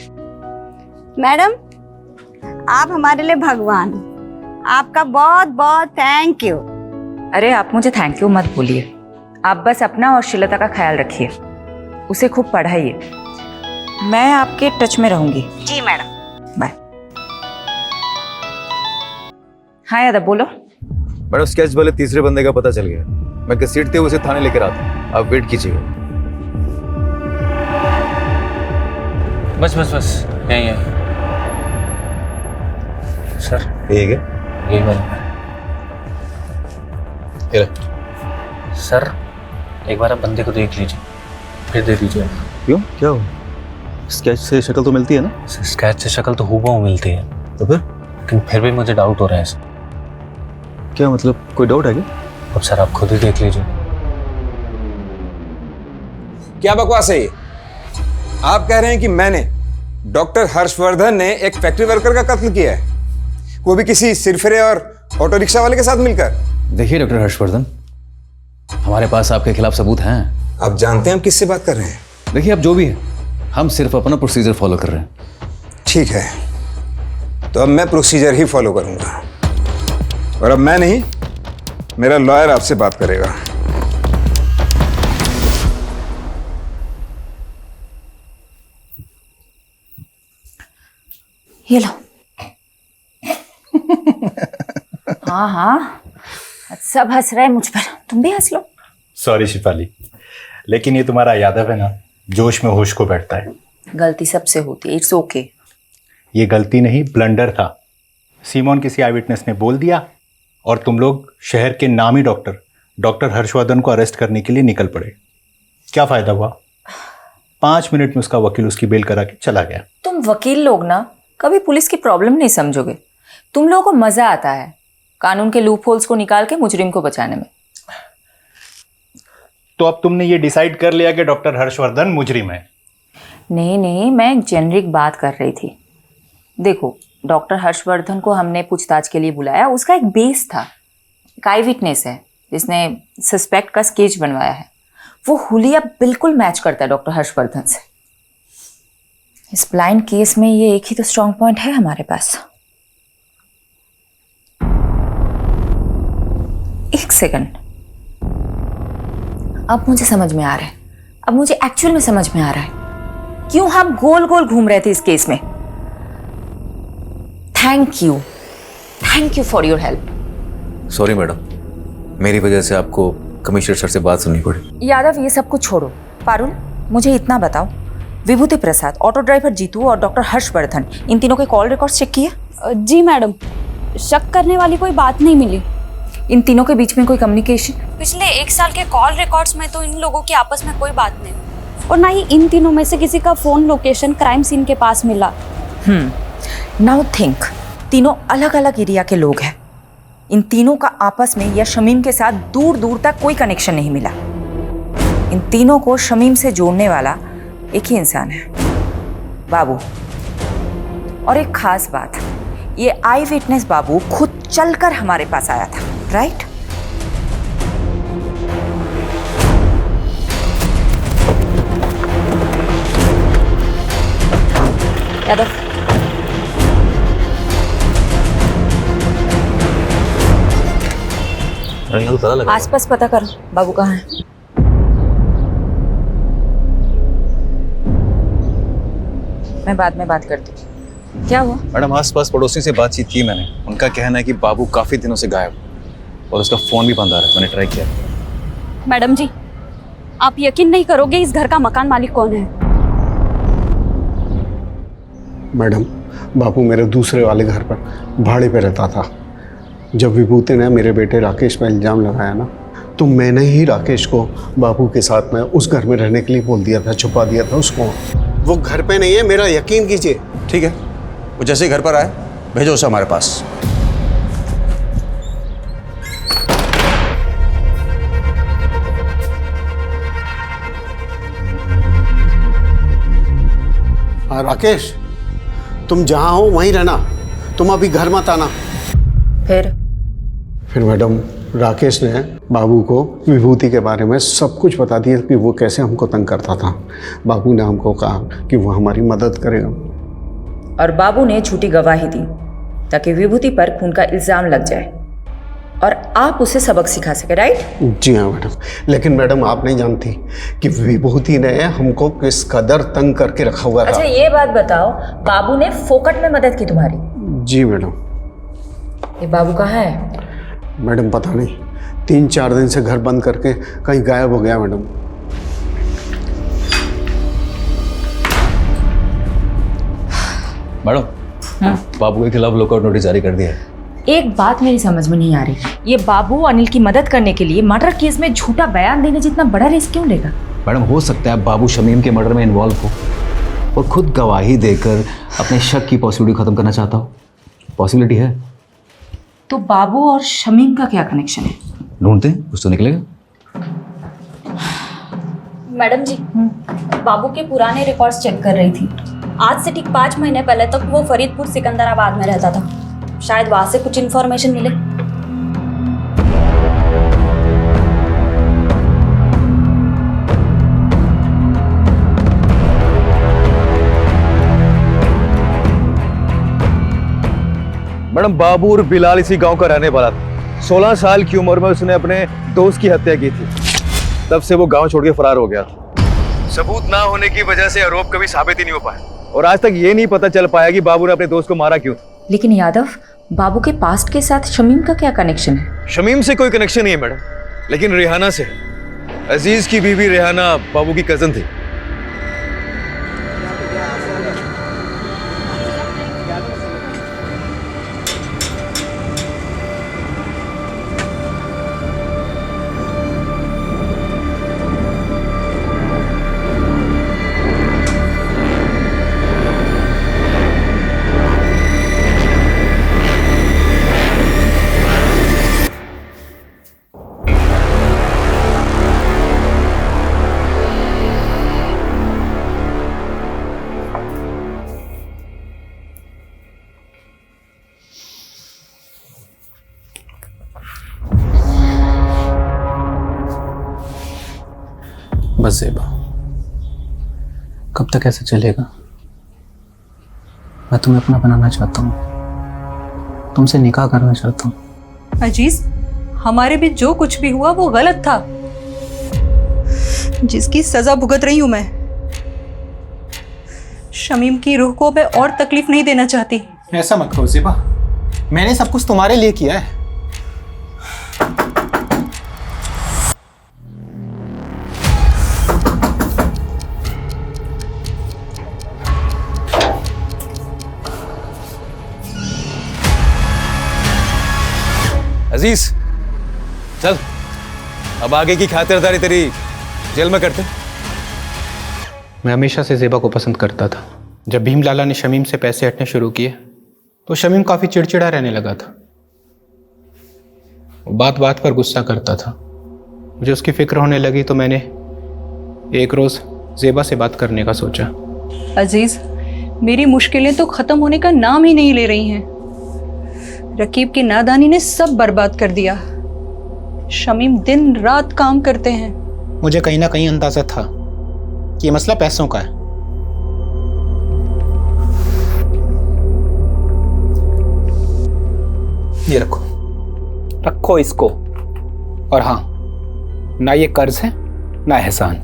मैडम, आप हमारे लिए भगवान, आपका बहुत बहुत थैंक यू। अरे आप मुझे थैंक यू मत बोलिए, आप बस अपना और श्रीलता का ख्याल रखिए। उसे खूब पढ़ाइए। मैं आपके टच में रहूंगी। जी मैडम। बाय। हाँ यादव बोलो। मैडम स्केच वाले तीसरे बंदे का पता चल गया। मैं घसीटते हुए उसे थाने लेकर आता हूँ, आप वेट कीजिएगा। बस बस बस यही है सर। ठीक है, यही वाला सर। एक बार आप बंदे को देख लीजिए फिर दे दीजिए। क्यों, क्या हो? स्केच से शक्ल तो मिलती है ना? स्केच से शक्ल तो हूबहू मिलती है, तो लेकिन फिर भी मुझे डाउट हो रहा है सर। क्या मतलब, कोई डाउट है क्या? अब सर आप खुद ही देख लीजिए। क्या बकवास है ये? आप कह रहे हैं कि मैंने, डॉक्टर हर्षवर्धन ने एक फैक्ट्री वर्कर का कत्ल किया है, वो भी किसी सिरफिरे और ऑटो रिक्शा वाले के साथ मिलकर? देखिए डॉक्टर हर्षवर्धन, हमारे पास आपके खिलाफ सबूत हैं। आप जानते हैं हम किससे बात कर रहे हैं? देखिए, अब जो भी है, हम सिर्फ अपना प्रोसीजर फॉलो कर रहे हैं। ठीक है, तो अब मैं प्रोसीजर ही फॉलो करूंगा, और अब मैं नहीं, मेरा लॉयर आपसे बात करेगा। ये लो। हाँ हाँ, सब हंस रहे हैं मुझ पर, तुम भी हंस लो। सॉरी शिफाली, लेकिन ये तुम्हारा यादव है ना, जोश में होश को बैठता है। गलती सबसे होती है, इट्स ओके। ये गलती नहीं, ब्लंडर था। सीमोन किसी आई विटनेस ने बोल दिया और तुम लोग शहर के नामी डॉक्टर हर्षवर्धन को अरेस्ट करने के लिए निकल पड़े। क्या फायदा हुआ? 5 मिनट में उसका वकील उसकी बेल करा के चला गया। तुम वकील लोग ना कभी पुलिस की प्रॉब्लम नहीं समझोगे। तुम लोगों को मजा आता है कानून के लूप होल्स को निकाल के मुजरिम को बचाने में। तो अब तुमने ये डिसाइड कर लिया कि डॉक्टर हर्षवर्धन मुजरिम है? नहीं नहीं, मैं एक जेनरिक बात कर रही थी। देखो, डॉक्टर हर्षवर्धन को हमने पूछताछ के लिए बुलाया, उसका एक बेस था, एक आई विटनेस है जिसने सस्पेक्ट का स्केच बनवाया है। वो हुलिया बिल्कुल मैच करता है डॉक्टर हर्षवर्धन से। इस ब्लाइंड केस में ये एक ही तो स्ट्रॉन्ग पॉइंट है हमारे पास। एक सेकंड, अब मुझे समझ में आ रहा है, अब मुझे एक्चुअल में समझ में आ रहा है क्यों हम गोल गोल घूम रहे थे इस केस में। Thank you for your help. Sorry madam, मेरी वजह से आपको कमिश्नर सर से बात सुननी पड़ी। यादव, ये सब कुछ छोड़ो। पारुल, मुझे इतना बताओ, विभूति प्रसाद, ऑटो ड्राइवर जीतू और डॉक्टर हर्षवर्धन, इन तीनों के कॉल रिकॉर्ड्स चेक किए? जी मैडम, शक करने वाली कोई बात नहीं मिली। इन तीनों के बीच में कोई कम्युनिकेशन? पिछले 1 साल के कॉल रिकॉर्ड्स में तो इन लोगों की आपस में कोई बात नहीं, और ना ही इन तीनों में से किसी का फोन लोकेशन क्राइम सीन के पास मिला। नाउ थिंक, तीनों अलग अलग एरिया के लोग हैं। इन तीनों का आपस में या शमीम के साथ दूर दूर तक कोई कनेक्शन नहीं मिला। इन तीनों को शमीम से जोड़ने वाला एक ही इंसान है, बाबू। और एक खास बात, ये आई विटनेस बाबू खुद चलकर हमारे पास आया था, राइट? यादव, आसपास पता करो बाबू कहाँ है। मैं बाद में बात करती हूँ। क्या हुआ? मैडम, आसपास पड़ोसी से बातचीत की मैंने। उनका कहना है कि बाबू काफी दिनों से गायब और उसका फोन भी बंद आ रहा है। मैंने ट्राई किया। मैडम जी, आप यकीन नहीं करोगे इस घर का मकान मालिक कौन है। मैडम, बापू मेरे दूसरे वाले घर पर भाड़े पे रहता था। जब विभूति ने मेरे बेटे राकेश पर इल्ज़ाम लगाया ना, तो मैंने ही राकेश को बापू के साथ में उस घर में रहने के लिए बोल दिया था, छुपा दिया था उसको। वो घर पे नहीं है, मेरा यकीन कीजिए। ठीक है, वो जैसे ही घर पर आए भेजो उसे हमारे पास। हाँ राकेश, तुम जहाँ हो वहीं रहना, तुम अभी घर मत आना। फिर मैडम, राकेश ने बाबू को विभूति के बारे में सब कुछ बता दिया कि वो कैसे हमको तंग करता था। बाबू ने हमको कहा कि वो हमारी मदद करेगा, और बाबू ने झूठी गवाही दी ताकि विभूति पर खून का इल्जाम लग जाए। और आप उसे सबक सिखा सके, राइट? जी हाँ मैडम, लेकिन मैडम आप नहीं जानती कि विभूति ने हमको किस कदर तंग करके रखा हुआ था। अच्छा ये बात बताओ, बाबू ने फोकट में मदद की तुम्हारी? जी मैडम। ये बाबू कहाँ है? मैडम पता नहीं, 3-4 दिन से घर बंद करके कहीं गायब हो गया मैडम। मैडम, बाबू के खिलाफ लुकआउट नोटिस जारी कर दिया है। एक बात मेरी समझ में नहीं आ रही, ये बाबू अनिल की मदद करने के लिए मर्डर केस में झूठा बयान देने जितना बड़ा रिस्क क्यों लेगा? मैडम, हो सकता है बाबू शमीम के मर्डर में इन्वॉल्व हो और खुद गवाही देकर अपने शक की पॉसिबिलिटी खत्म करना चाहता हो। पॉसिबिलिटी है। तो बाबू और शमीम का क्या कनेक्शन है? ढूंढते हैं, कुछ तो निकलेगा। मैडम जी, बाबू के पुराने रिकॉर्ड्स चेक कर रही थी। आज से ठीक 5 महीने पहले तक वो फरीदपुर सिकंदराबाद में रहता था। शायद वहां से कुछ इन्फॉर्मेशन मिले। मैडम, बाबू और बिलाल इसी गांव का रहने वाला था। 16 साल की उम्र में उसने अपने दोस्त की हत्या की थी। तब से वो गांव छोड़ के फरार हो गया था। सबूत ना होने की वजह से आरोप कभी साबित ही नहीं हो पाया और आज तक ये नहीं पता चल पाया कि बाबू ने अपने दोस्त को मारा क्यों। लेकिन यादव, बाबू के पास्ट के साथ शमीम का क्या कनेक्शन है? शमीम से कोई कनेक्शन नहीं है मैडम, लेकिन रेहाना से। अजीज की बीवी रेहाना बाबू की कजन थी। बस ज़ेबा, कब तक ऐसे चलेगा? मैं तुम्हें अपना बनाना चाहता हूँ, तुमसे निकाह करना चाहता हूँ। अजीज, हमारे बीच जो कुछ भी हुआ वो गलत था, जिसकी सजा भुगत रही हूं मैं। शमीम की रूह को मैं और तकलीफ नहीं देना चाहती। ऐसा मत करो ज़ेबा, मैंने सब कुछ तुम्हारे लिए किया है। अजीज, चल अब आगे की खातिरदारी तेरी जेल में करते। मैं हमेशा से ज़ेबा को पसंद करता था। जब भीम लाला ने शमीम से पैसे हटने शुरू किए तो शमीम काफ़ी चिड़चिड़ा रहने लगा था। वो बात बात पर गुस्सा करता था। मुझे उसकी फिक्र होने लगी तो मैंने एक रोज़ ज़ेबा से बात करने का सोचा। अजीज, मेरी मुश्किलें तो ख़त्म होने का नाम ही नहीं ले रही हैं। रकीब की नादानी ने सब बर्बाद कर दिया। शमीम दिन रात काम करते हैं। मुझे कहीं ना कहीं अंदाजा था कि ये मसला पैसों का है। ये रखो, रखो इसको। और हाँ, ना ये कर्ज है ना एहसान।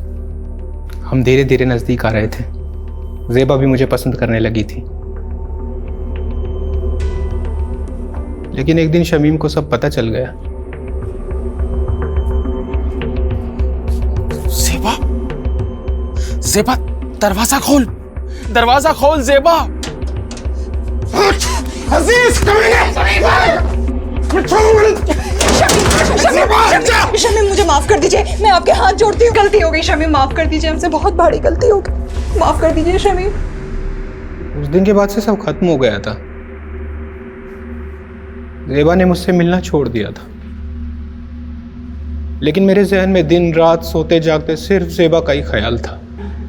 हम धीरे धीरे नजदीक आ रहे थे। ज़ेबा भी मुझे पसंद करने लगी थी। लेकिन एक दिन शमीम को सब पता चल गया। ज़ेबा, ज़ेबा, दरवाजा खोल, दरवाजा खोल ज़ेबा। अजीज, शमीम, मुझे माफ कर दीजिए, मैं आपके हाथ जोड़ती हूँ। गलती हो गई शमीम, माफ कर दीजिए, हमसे बहुत बड़ी गलती हो गई, माफ कर दीजिए शमीम। उस दिन के बाद से सब खत्म हो गया था। ज़ेबा ने मुझसे मिलना छोड़ दिया था, लेकिन मेरे जहन में दिन रात सोते जागते सिर्फ ज़ेबा का ही ख्याल था।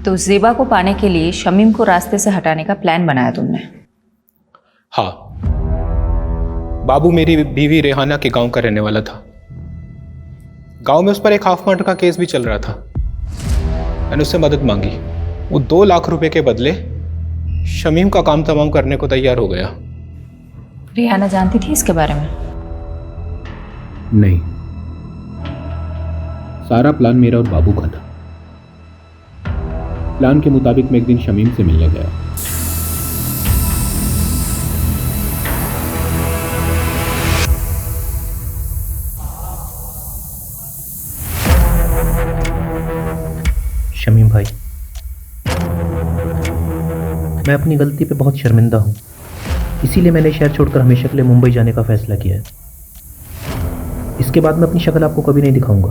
तो ज़ेबा को पाने के लिए शमीम को रास्ते से हटाने का प्लान बनाया तुमने? हाँ, बाबू मेरी बीवी रेहाना के गांव का रहने वाला था। गांव में उस पर एक हाफ मर्डर का केस भी चल रहा था। मैंने उससे मदद मांगी। वो 2 लाख रुपए के बदले शमीम का काम तमाम करने को तैयार हो गया। रेहाना जानती थी इसके बारे में? नहीं, सारा प्लान मेरा और बाबू का था। प्लान के मुताबिक मैं एक दिन शमीम से मिलने गया। शमीम भाई, मैं अपनी गलती पे बहुत शर्मिंदा हूँ, इसीलिए मैंने शहर छोड़कर हमेशा के लिए मुंबई जाने का फैसला किया है। इसके बाद मैं अपनी शक्ल आपको कभी नहीं दिखाऊंगा।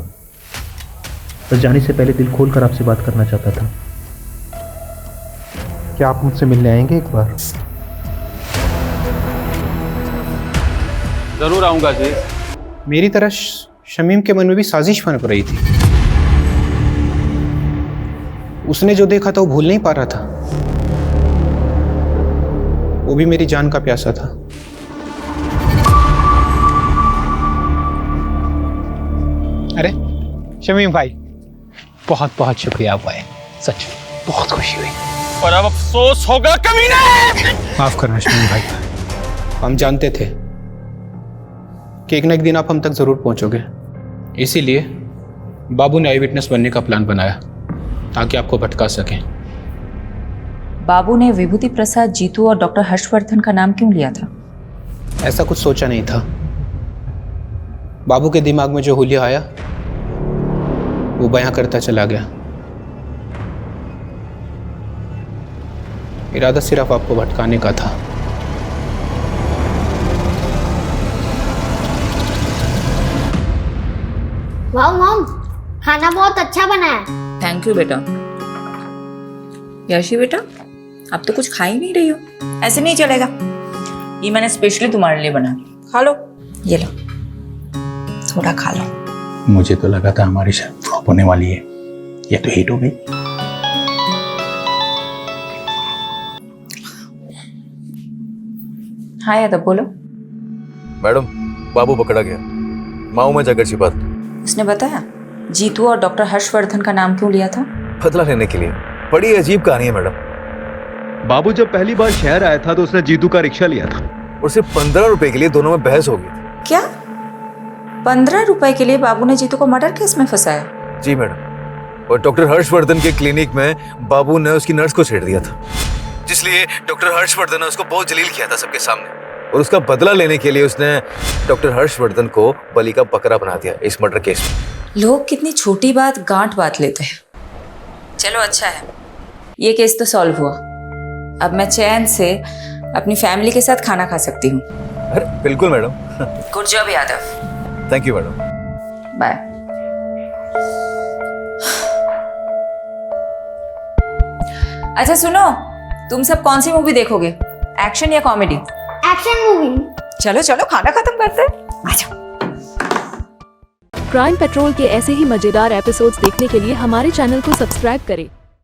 बस जाने से पहले दिल खोल कर आपसे बात करना चाहता था। क्या आप मुझसे मिलने आएंगे एक बार? जरूर आऊंगा जी। मेरी तरह शमीम के मन में भी साजिश बन रही थी। उसने जो देखा था वो भूल नहीं पा रहा था। वो भी मेरी जान का प्यासा था। अरे शमीम भाई, बहुत बहुत शुक्रिया आप आए, सच बहुत खुशी हुई। और अब अफसोस होगा कमीने। माफ करना शमीम भाई, हम जानते थे कि एक न एक दिन आप हम तक जरूर पहुंचोगे, इसीलिए बाबू ने आई विटनेस बनने का प्लान बनाया ताकि आपको भटका सकें। बाबू ने विभूति प्रसाद, जीतू और डॉक्टर हर्षवर्धन का नाम क्यों लिया था? ऐसा कुछ सोचा नहीं था। बाबू के दिमाग में जो हुलिया आया वो बयां करता चला गया। इरादा सिर्फ आपको भटकाने का था। वाह मॉम, खाना बहुत अच्छा बना है। थैंक यू बेटा। यशी बेटा, अब तो कुछ खा ही नहीं रही हो। ऐसे नहीं चलेगा, ये मैंने स्पेशली तुम्हारे लिए बना। खा लो, ये लो, थोड़ा खा लो। मुझे तो लगा था हमारी शायद फ्लॉप होने वाली है, ये तो हिट हो गई। हाँ यादव, बोलो। मैडम, बाबू पकड़ा गया, माओ में जाकर छिपा था। उसने बताया जीतू और डॉक्टर हर्षवर्धन का नाम क्यों लिया था? बदला लेने के लिए। बड़ी अजीब कहानी है मैडम। बाबू जब पहली बार शहर आया था तो उसने जीतू का रिक्शा लिया था और सिर्फ 15 रुपए के लिए दोनों में बहस हो गई थी। क्या 15 रुपए के लिए बाबू ने जीतू को मर्डर केस में फंसाया? जी मैडम, और डॉक्टर हर्षवर्धन के क्लिनिक में बाबू ने उसकी नर्स को छेड़ दिया था, जिसलिए डॉक्टर हर्षवर्धन ने उसको बहुत जलील किया था सबके सामने, और उसका बदला लेने के लिए उसने डॉक्टर हर्षवर्धन को बलि का बकरा बना दिया इस मर्डर केस में। लोग कितनी छोटी बात गांठ बात लेते हैं। चलो अच्छा है, ये केस तो सॉल्व हुआ। अब मैं चैन से अपनी फैमिली के साथ खाना खा सकती हूँ। अरे बिल्कुल madam. Good job Yadav. Thank you madam. Bye. अच्छा सुनो, तुम सब कौन सी मूवी देखोगे, एक्शन या कॉमेडी? Action movie. चलो चलो, खाना खत्म करते हैं। आ जाओ। क्राइम पेट्रोल के ऐसे ही मजेदार एपिसोड्स देखने के लिए हमारे चैनल को सब्सक्राइब करें